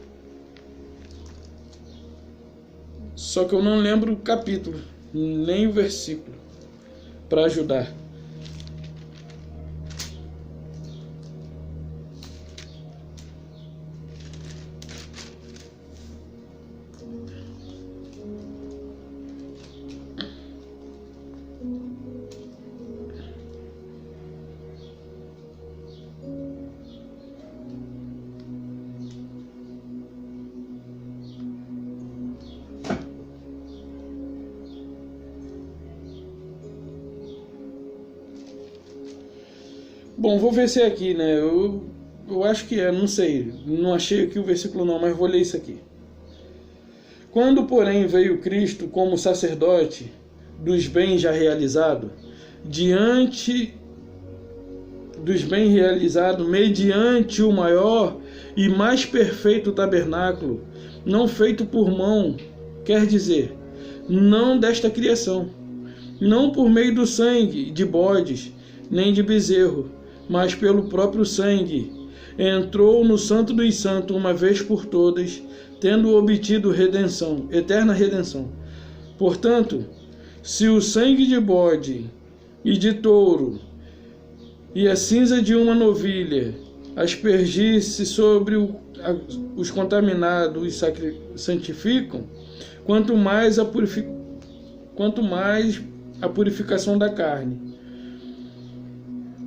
Só que eu não lembro o capítulo, nem o versículo, para ajudar. Bom, vou ver se é aqui, né? Eu Eu acho que não sei, não achei aqui o versículo não, mas vou ler isso aqui. Quando, porém, veio Cristo como sacerdote dos bens já realizados, diante dos bens realizados, mediante o maior e mais perfeito tabernáculo, não feito por mão, quer dizer, não desta criação, não por meio do sangue de bodes, nem de bezerro, mas pelo próprio sangue, entrou no Santo dos Santos uma vez por todas, tendo obtido redenção, eterna redenção. Portanto, se o sangue de bode e de touro e a cinza de uma novilha aspergir-se sobre os contaminados e santificam, quanto mais a purificação da carne,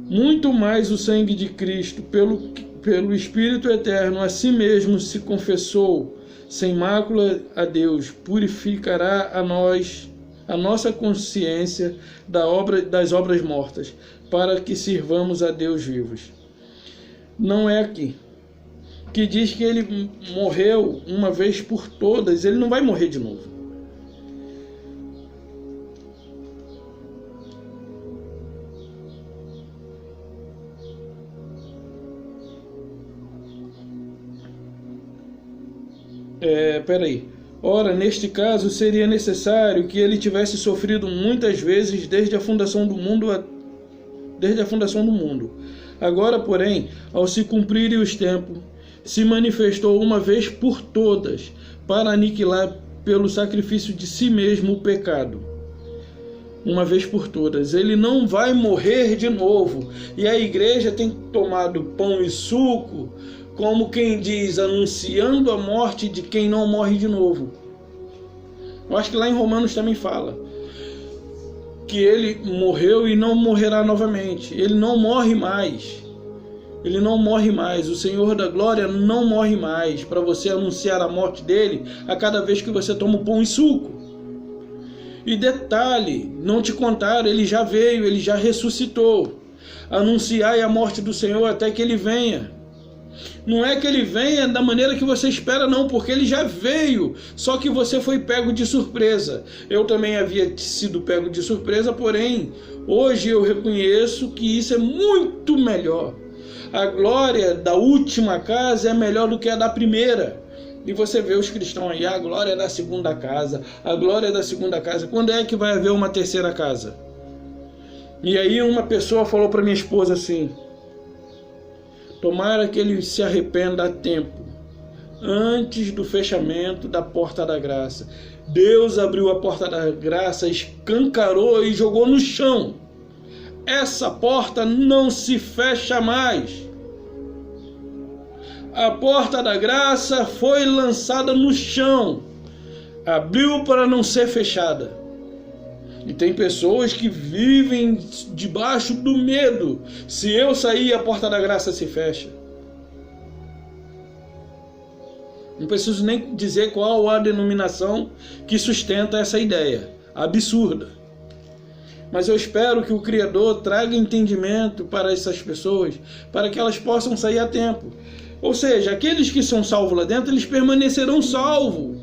muito mais o sangue de Cristo, pelo Espírito Eterno, a si mesmo se confessou sem mácula a Deus, purificará a nossa consciência das obras mortas, para que sirvamos a Deus vivos. Não é aqui que diz que ele morreu uma vez por todas, ele não vai morrer de novo. Peraí. Ora, neste caso, seria necessário que ele tivesse sofrido muitas vezes desde a fundação do mundo. Agora, porém, ao se cumprirem os tempos, se manifestou uma vez por todas, para aniquilar pelo sacrifício de si mesmo o pecado. Uma vez por todas. Ele não vai morrer de novo. E a igreja tem tomado pão e suco, como quem diz, anunciando a morte de quem não morre de novo. Eu acho que lá em Romanos também fala que ele morreu e não morrerá novamente. Ele não morre mais. Ele não morre mais. O Senhor da Glória não morre mais para você anunciar a morte dele a cada vez que você toma o pão e suco. E detalhe, não te contaram, ele já veio, ele já ressuscitou. Anunciai a morte do Senhor até que ele venha. Não é que ele venha da maneira que você espera, não, porque ele já veio, só que você foi pego de surpresa. Eu também havia sido pego de surpresa, porém, hoje eu reconheço que isso é muito melhor. A glória da última casa é melhor do que a da primeira. E você vê os cristãos aí, a glória da segunda casa, a glória da segunda casa. Quando é que vai haver uma terceira casa? E aí uma pessoa falou para minha esposa assim: tomara que ele se arrependa a tempo, antes do fechamento da porta da graça. Deus abriu a porta da graça, escancarou e jogou no chão. Essa porta não se fecha mais. A porta da graça foi lançada no chão, abriu para não ser fechada. E tem pessoas que vivem debaixo do medo. Se eu sair, a porta da graça se fecha. Não preciso nem dizer qual a denominação que sustenta essa ideia absurda. Mas eu espero que o Criador traga entendimento para essas pessoas, para que elas possam sair a tempo. Ou seja, aqueles que são salvos lá dentro, eles permanecerão salvos.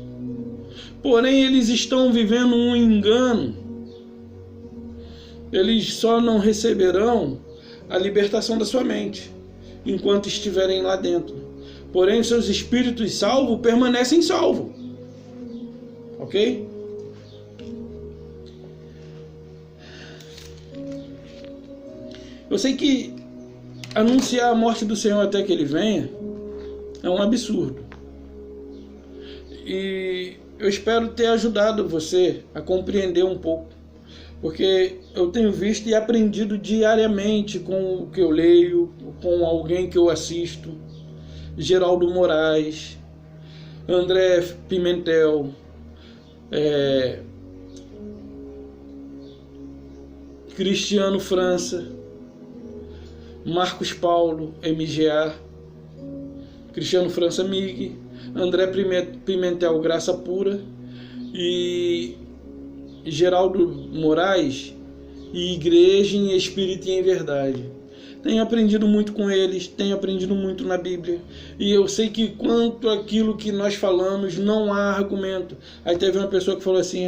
Porém, eles estão vivendo um engano. Eles só não receberão a libertação da sua mente enquanto estiverem lá dentro. Porém, seus espíritos salvos permanecem salvos. Ok? Eu sei que anunciar a morte do Senhor até que ele venha é um absurdo. E eu espero ter ajudado você a compreender um pouco. Porque eu tenho visto e aprendido diariamente com o que eu leio, com alguém que eu assisto. Geraldo Moraes, André Pimentel, Cristiano França, Marcos Paulo, MGA, Cristiano França MIG, André Pimentel Graça Pura e Geraldo Moraes e Igreja em Espírito e em Verdade. Tenho aprendido muito com eles, tenho aprendido muito na Bíblia. E eu sei que quanto àquilo que nós falamos, não há argumento. Aí teve uma pessoa que falou assim,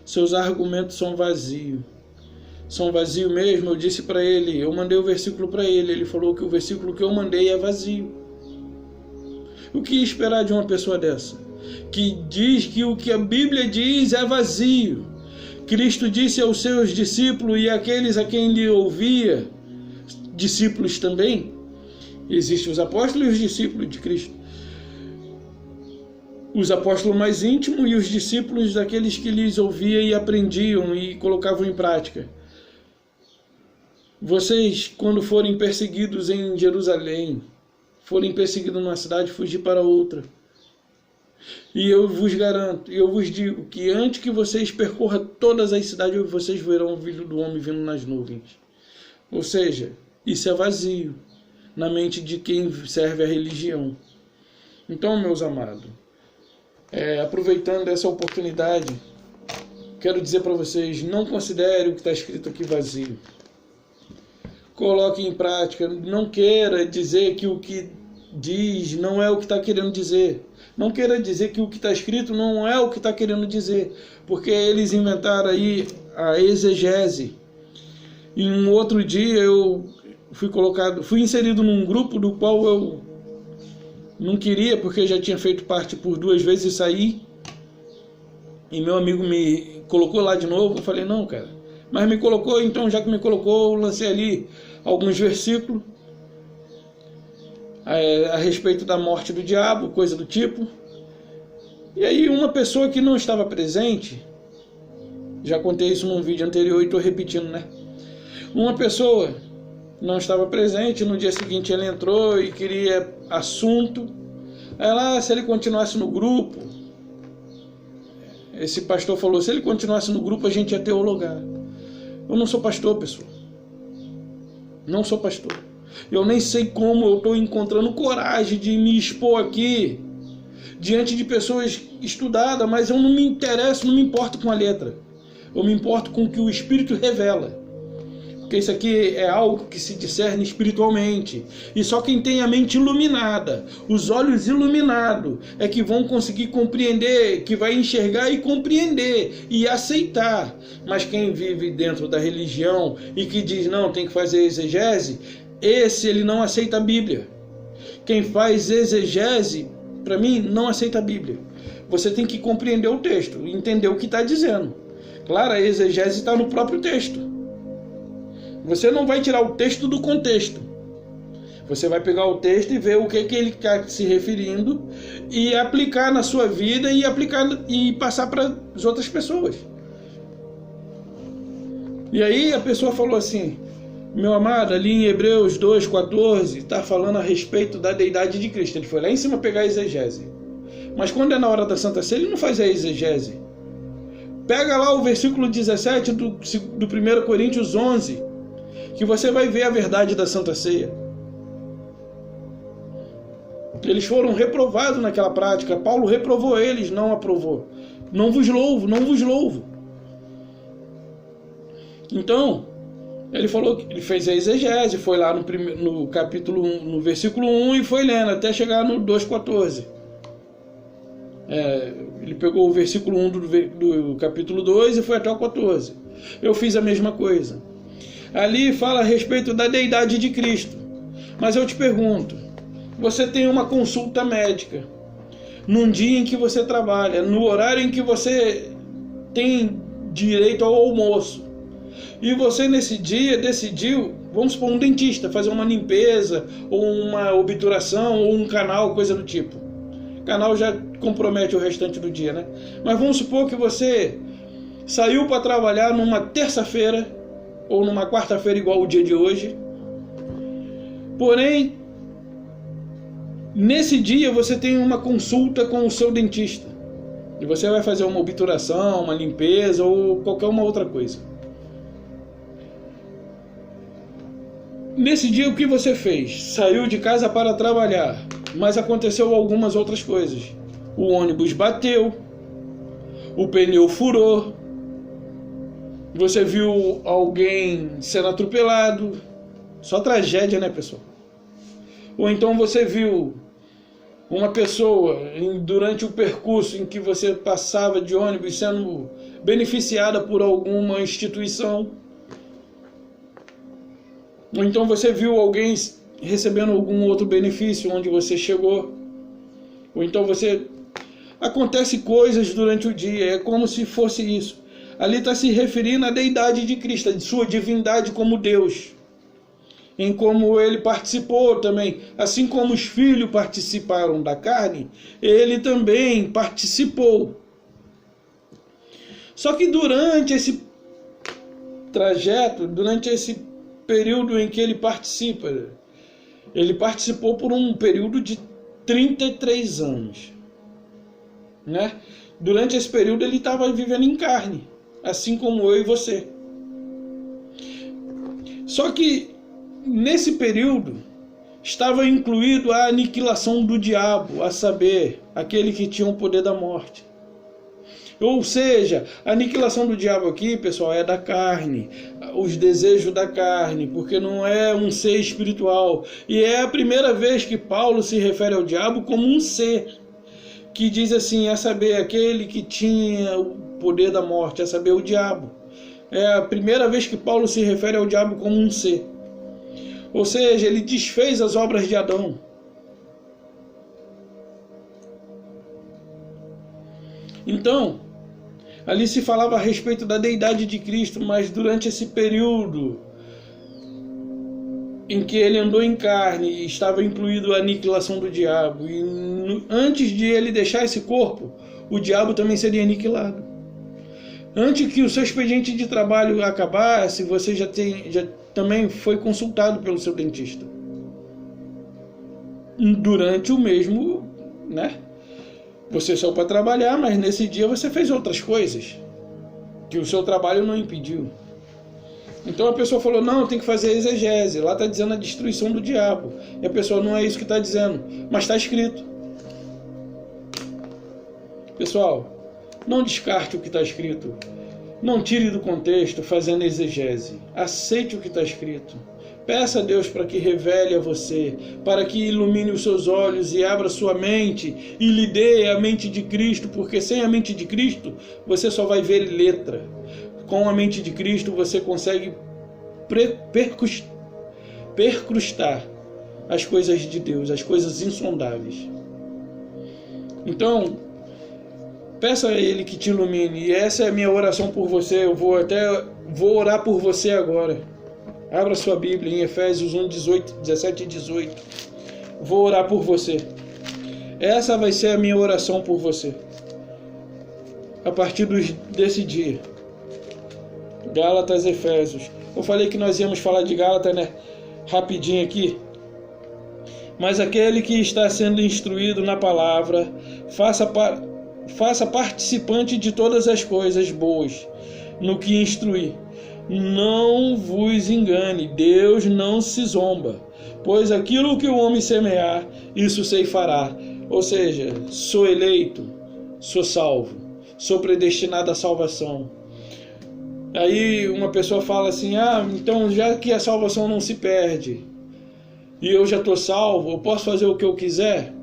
seus argumentos são vazios. São vazios mesmo? Eu disse para ele, eu mandei o versículo para ele. Ele falou que o versículo que eu mandei é vazio. O que esperar de uma pessoa dessa? Que diz que o que a Bíblia diz é vazio. Cristo disse aos seus discípulos e àqueles a quem lhe ouvia, discípulos também, existem os apóstolos e os discípulos de Cristo. Os apóstolos mais íntimos e os discípulos daqueles que lhes ouviam e aprendiam e colocavam em prática. Vocês, quando forem perseguidos em Jerusalém, forem perseguidos numa cidade, fugir para outra. E eu vos garanto, eu vos digo, que antes que vocês percorram todas as cidades, vocês verão o Filho do Homem vindo nas nuvens. Ou seja, isso é vazio na mente de quem serve a religião. Então, meus amados, aproveitando essa oportunidade, quero dizer para vocês, não considere o que está escrito aqui vazio. Coloque em prática, não queira dizer que o que diz não é o que está querendo dizer. Não queira dizer que o que está escrito não é o que está querendo dizer, porque eles inventaram aí a exegese. Em um outro dia eu fui inserido num grupo do qual eu não queria, porque já tinha feito parte por 2 vezes e saí. E meu amigo me colocou lá de novo. Eu falei, não, cara. Mas me colocou, então já que me colocou, eu lancei ali alguns versículos a respeito da morte do diabo, coisa do tipo. E aí uma pessoa que não estava presente, já contei isso num vídeo anterior e estou repetindo, né? Uma pessoa não estava presente, no dia seguinte ele entrou e queria assunto. Aí se ele continuasse no grupo, esse pastor falou, se ele continuasse no grupo a gente ia teologar. Eu não sou pastor, pessoal. Não sou pastor. Eu nem sei como eu estou encontrando coragem de me expor aqui diante de pessoas estudadas, mas eu não me interesso, não me importo com a letra. Eu me importo com o que o Espírito revela. Porque isso aqui é algo que se discerne espiritualmente. E só quem tem a mente iluminada, os olhos iluminados, é que vão conseguir compreender, que vai enxergar e compreender e aceitar. Mas quem vive dentro da religião e que diz, não, tem que fazer exegese, ele não aceita a Bíblia. Quem faz exegese, para mim, não aceita a Bíblia. Você tem que compreender o texto, entender o que está dizendo. Claro, a exegese está no próprio texto. Você não vai tirar o texto do contexto. Você vai pegar o texto e ver o que ele está se referindo e aplicar na sua vida e passar para as outras pessoas. E aí a pessoa falou assim, meu amado, ali em Hebreus 2,14 está falando a respeito da deidade de Cristo. Ele foi lá em cima pegar a exegese. Mas quando é na hora da Santa Ceia, ele não faz a exegese. Pega lá o versículo 17 do 1 Coríntios 11, que você vai ver a verdade da Santa Ceia. Eles foram reprovados naquela prática. Paulo reprovou eles, não aprovou. Não vos louvo, não vos louvo. Então, ele falou que ele fez a exegese, foi lá no capítulo 1, no versículo 1 e foi lendo até chegar no 2,14. Ele pegou o versículo 1 do capítulo 2 e foi até o 14. Eu fiz a mesma coisa. Ali fala a respeito da deidade de Cristo. Mas eu te pergunto, você tem uma consulta médica num dia em que você trabalha, no horário em que você tem direito ao almoço, e você nesse dia decidiu, vamos supor, um dentista, fazer uma limpeza, ou uma obturação, ou um canal, coisa do tipo. Canal já compromete o restante do dia, né? Mas vamos supor que você saiu para trabalhar numa terça-feira, ou numa quarta-feira igual o dia de hoje. Porém, nesse dia você tem uma consulta com o seu dentista. E você vai fazer uma obturação, uma limpeza ou qualquer uma outra coisa. Nesse dia o que você fez? Saiu de casa para trabalhar, mas aconteceu algumas outras coisas. O ônibus bateu, o pneu furou, você viu alguém sendo atropelado, Só tragédia, né, pessoal? Ou então você viu uma pessoa durante o percurso em que você passava de ônibus sendo beneficiada por alguma instituição. Ou então você viu alguém recebendo algum outro benefício onde você chegou. Ou então acontece coisas durante o dia, é como se fosse isso. Ali está se referindo à deidade de Cristo, de sua divindade como Deus, em como ele participou também, assim como os filhos participaram da carne, ele também participou. Só que durante esse trajeto, durante esse período em que ele participou por um período de 33 anos, né? Durante esse período ele estava vivendo em carne, assim como eu e você. Só que nesse período estava incluído a aniquilação do diabo, a saber, aquele que tinha o poder da morte. Ou seja, a aniquilação do diabo aqui, pessoal, é da carne, os desejos da carne, porque não é um ser espiritual. E é a primeira vez que Paulo se refere ao diabo como um ser, que diz assim, a saber, aquele que tinha o poder da morte, a saber, o diabo. É a primeira vez que Paulo se refere ao diabo como um ser. Ou seja, ele desfez as obras de Adão. Então, ali se falava a respeito da deidade de Cristo, mas durante esse período em que ele andou em carne, estava incluído a aniquilação do diabo. E antes de ele deixar esse corpo, o diabo também seria aniquilado. Antes que o seu expediente de trabalho acabasse, você já também foi consultado pelo seu dentista. Durante o mesmo, né? Você saiu para trabalhar, mas nesse dia você fez outras coisas que o seu trabalho não impediu. Então a pessoa falou, não, tem que fazer a exegese. Lá está dizendo a destruição do diabo. E a pessoa, não é isso que está dizendo, mas está escrito. Pessoal, não descarte o que está escrito. Não tire do contexto fazendo exegese. Aceite o que está escrito. Peça a Deus para que revele a você, para que ilumine os seus olhos e abra sua mente e lhe dê a mente de Cristo, porque sem a mente de Cristo você só vai ver letra. Com a mente de Cristo você consegue percrustar as coisas de Deus, as coisas insondáveis. Então, peça a Ele que te ilumine, e essa é a minha oração por você. Eu vou orar por você agora. Abra sua Bíblia em Efésios 1, 17 e 18. Vou orar por você. Essa vai ser a minha oração por você. A partir desse dia. Gálatas, Efésios. Eu falei que nós íamos falar de Gálatas, né? Rapidinho aqui. Mas aquele que está sendo instruído na palavra, faça participante de todas as coisas boas, no que instruir. Não vos engane, Deus não se zomba, pois aquilo que o homem semear, isso ceifará. Ou seja, sou eleito, sou salvo, sou predestinado à salvação. Aí uma pessoa fala assim, então já que a salvação não se perde, e eu já estou salvo, eu posso fazer o que eu quiser?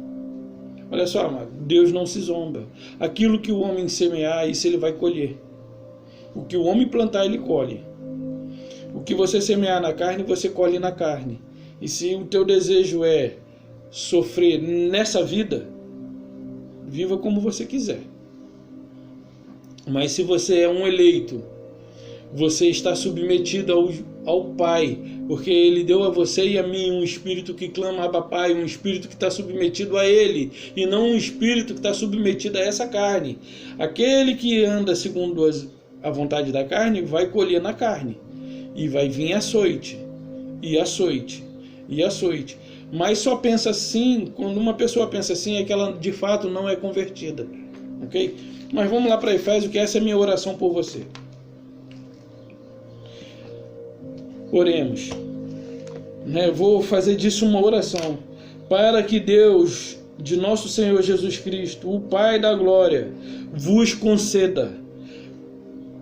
Olha só, Deus não se zomba. Aquilo que o homem semear, isso ele vai colher. O que o homem plantar, ele colhe. O que você semear na carne, você colhe na carne. E se o teu desejo é sofrer nessa vida, viva como você quiser. Mas se você é um eleito, você está submetido ao Pai, porque Ele deu a você e a mim um espírito que clama Abba Pai, um espírito que está submetido a Ele, e não um espírito que está submetido a essa carne. Aquele que anda segundo a vontade da carne, vai colher na carne. E vai vir açoite, e açoite, e açoite. Mas só pensa assim, quando uma pessoa pensa assim, é que ela de fato não é convertida. Ok? Mas vamos lá para Efésios, que essa é a minha oração por você. Oremos. Vou fazer disso uma oração. Para que Deus, de nosso Senhor Jesus Cristo, o Pai da glória, vos conceda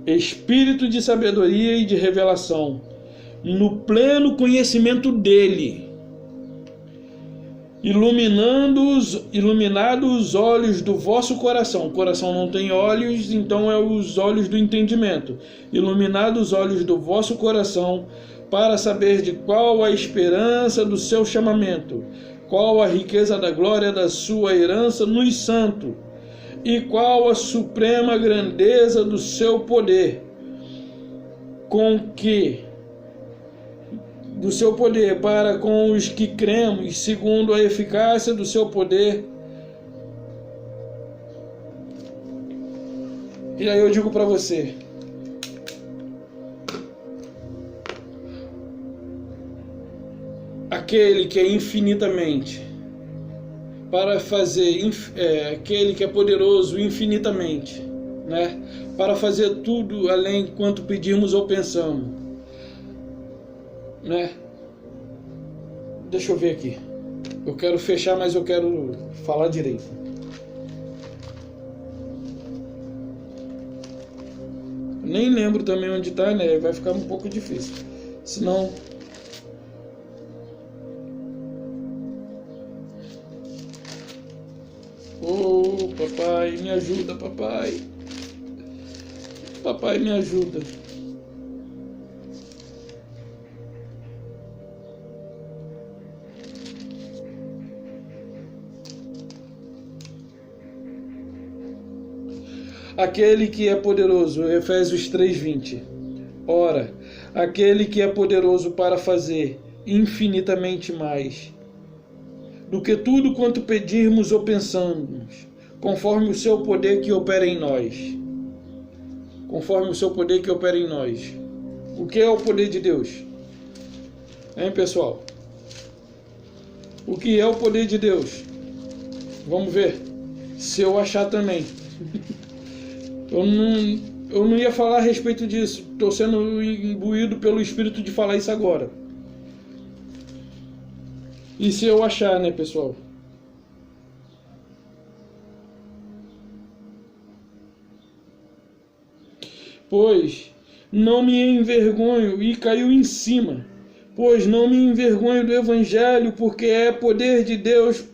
espírito de sabedoria e de revelação, no pleno conhecimento dele, iluminados os olhos do vosso coração. O coração não tem olhos, então é os olhos do entendimento. Iluminados os olhos do vosso coração, para saber de qual a esperança do seu chamamento, qual a riqueza da glória da sua herança nos santos, e qual a suprema grandeza do seu poder, para com os que cremos, segundo a eficácia do seu poder. E aí eu digo para você, aquele que é infinitamente, para fazer, aquele que é poderoso infinitamente, né? Para fazer tudo além quanto pedimos ou pensamos, né? Deixa eu ver aqui. Eu quero fechar, mas eu quero falar direito. Nem lembro também onde está, né? Vai ficar um pouco difícil. Senão... Oh, papai, me ajuda, papai. Papai, me ajuda. Aquele que é poderoso, Efésios 3:20. Ora, aquele que é poderoso para fazer infinitamente mais do que tudo quanto pedirmos ou pensamos, conforme o seu poder que opera em nós. Conforme o seu poder que opera em nós. O que é o poder de Deus? Hein, pessoal? O que é o poder de Deus? Vamos ver. Se eu achar também. Eu não ia falar a respeito disso. Estou sendo imbuído pelo Espírito de falar isso agora. E se eu achar, né, pessoal? Pois não me envergonho, e caiu em cima. Pois não me envergonho do Evangelho, porque é poder de Deus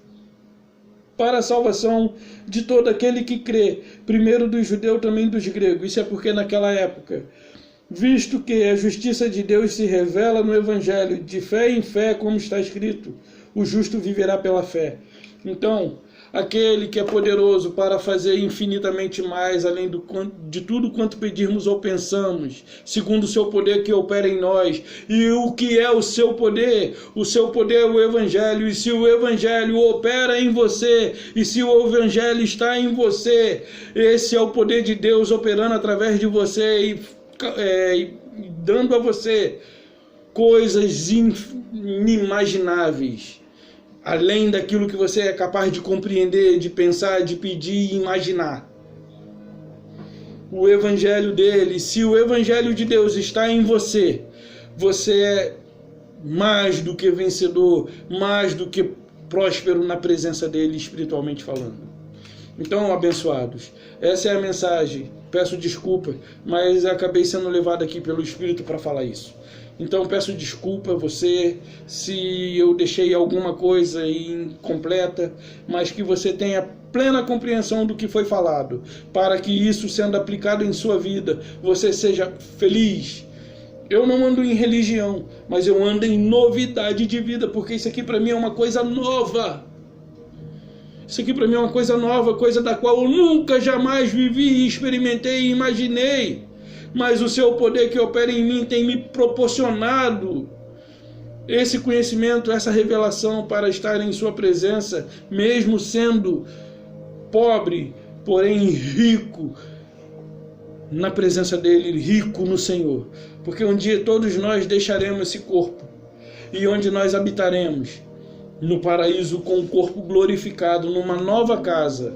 para a salvação de todo aquele que crê, primeiro dos judeus, também dos gregos. Isso é porque naquela época, visto que a justiça de Deus se revela no Evangelho, de fé em fé, como está escrito, o justo viverá pela fé. Então, aquele que é poderoso para fazer infinitamente mais, além de tudo quanto pedirmos ou pensamos, segundo o seu poder que opera em nós. E o que é o seu poder? O seu poder é o Evangelho. E se o Evangelho opera em você, e se o Evangelho está em você, esse é o poder de Deus operando através de você e dando a você coisas inimagináveis, além daquilo que você é capaz de compreender, de pensar, de pedir e imaginar. O Evangelho dele, se o Evangelho de Deus está em você, você é mais do que vencedor, mais do que próspero na presença dele, espiritualmente falando. Então, abençoados, essa é a mensagem. Peço desculpa, mas acabei sendo levado aqui pelo Espírito para falar isso. Então peço desculpa a você se eu deixei alguma coisa incompleta, mas que você tenha plena compreensão do que foi falado, para que isso sendo aplicado em sua vida, você seja feliz. Eu não ando em religião, mas eu ando em novidade de vida, porque isso aqui para mim é uma coisa nova. Isso aqui para mim é uma coisa nova, coisa da qual eu nunca, jamais vivi, experimentei e imaginei. Mas o seu poder que opera em mim tem me proporcionado esse conhecimento, essa revelação para estar em sua presença, mesmo sendo pobre, porém rico na presença dele, rico no Senhor. Porque um dia todos nós deixaremos esse corpo e onde nós habitaremos no paraíso com o corpo glorificado, numa nova casa.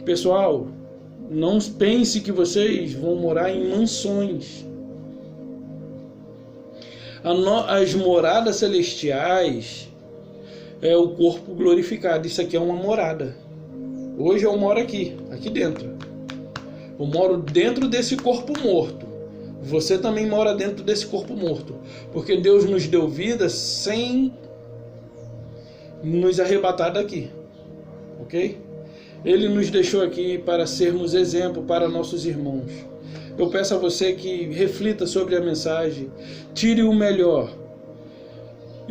Pessoal, não pense que vocês vão morar em mansões. As moradas celestiais é o corpo glorificado. Isso aqui é uma morada. Hoje eu moro aqui dentro. Eu moro dentro desse corpo morto. você também mora dentro desse corpo morto, porque Deus nos deu vida sem nos arrebatar daqui, ok? Ele nos deixou aqui para sermos exemplo para nossos irmãos. Eu peço a você que reflita sobre a mensagem, tire o melhor,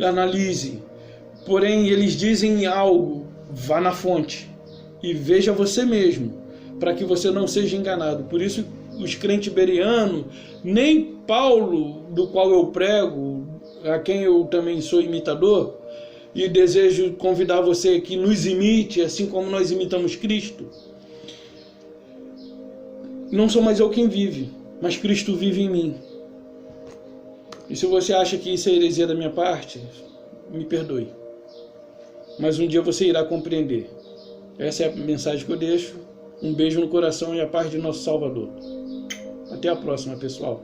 analise. Porém, eles dizem algo, vá na fonte e veja você mesmo, para que você não seja enganado. Por isso, os crentes bereanos, nem Paulo, do qual eu prego, a quem eu também sou imitador, e desejo convidar você que nos imite, assim como nós imitamos Cristo. Não sou mais eu quem vive, mas Cristo vive em mim. E se você acha que isso é heresia da minha parte, me perdoe. Mas um dia você irá compreender. Essa é a mensagem que eu deixo. Um beijo no coração e a paz de nosso Salvador. Até a próxima, pessoal.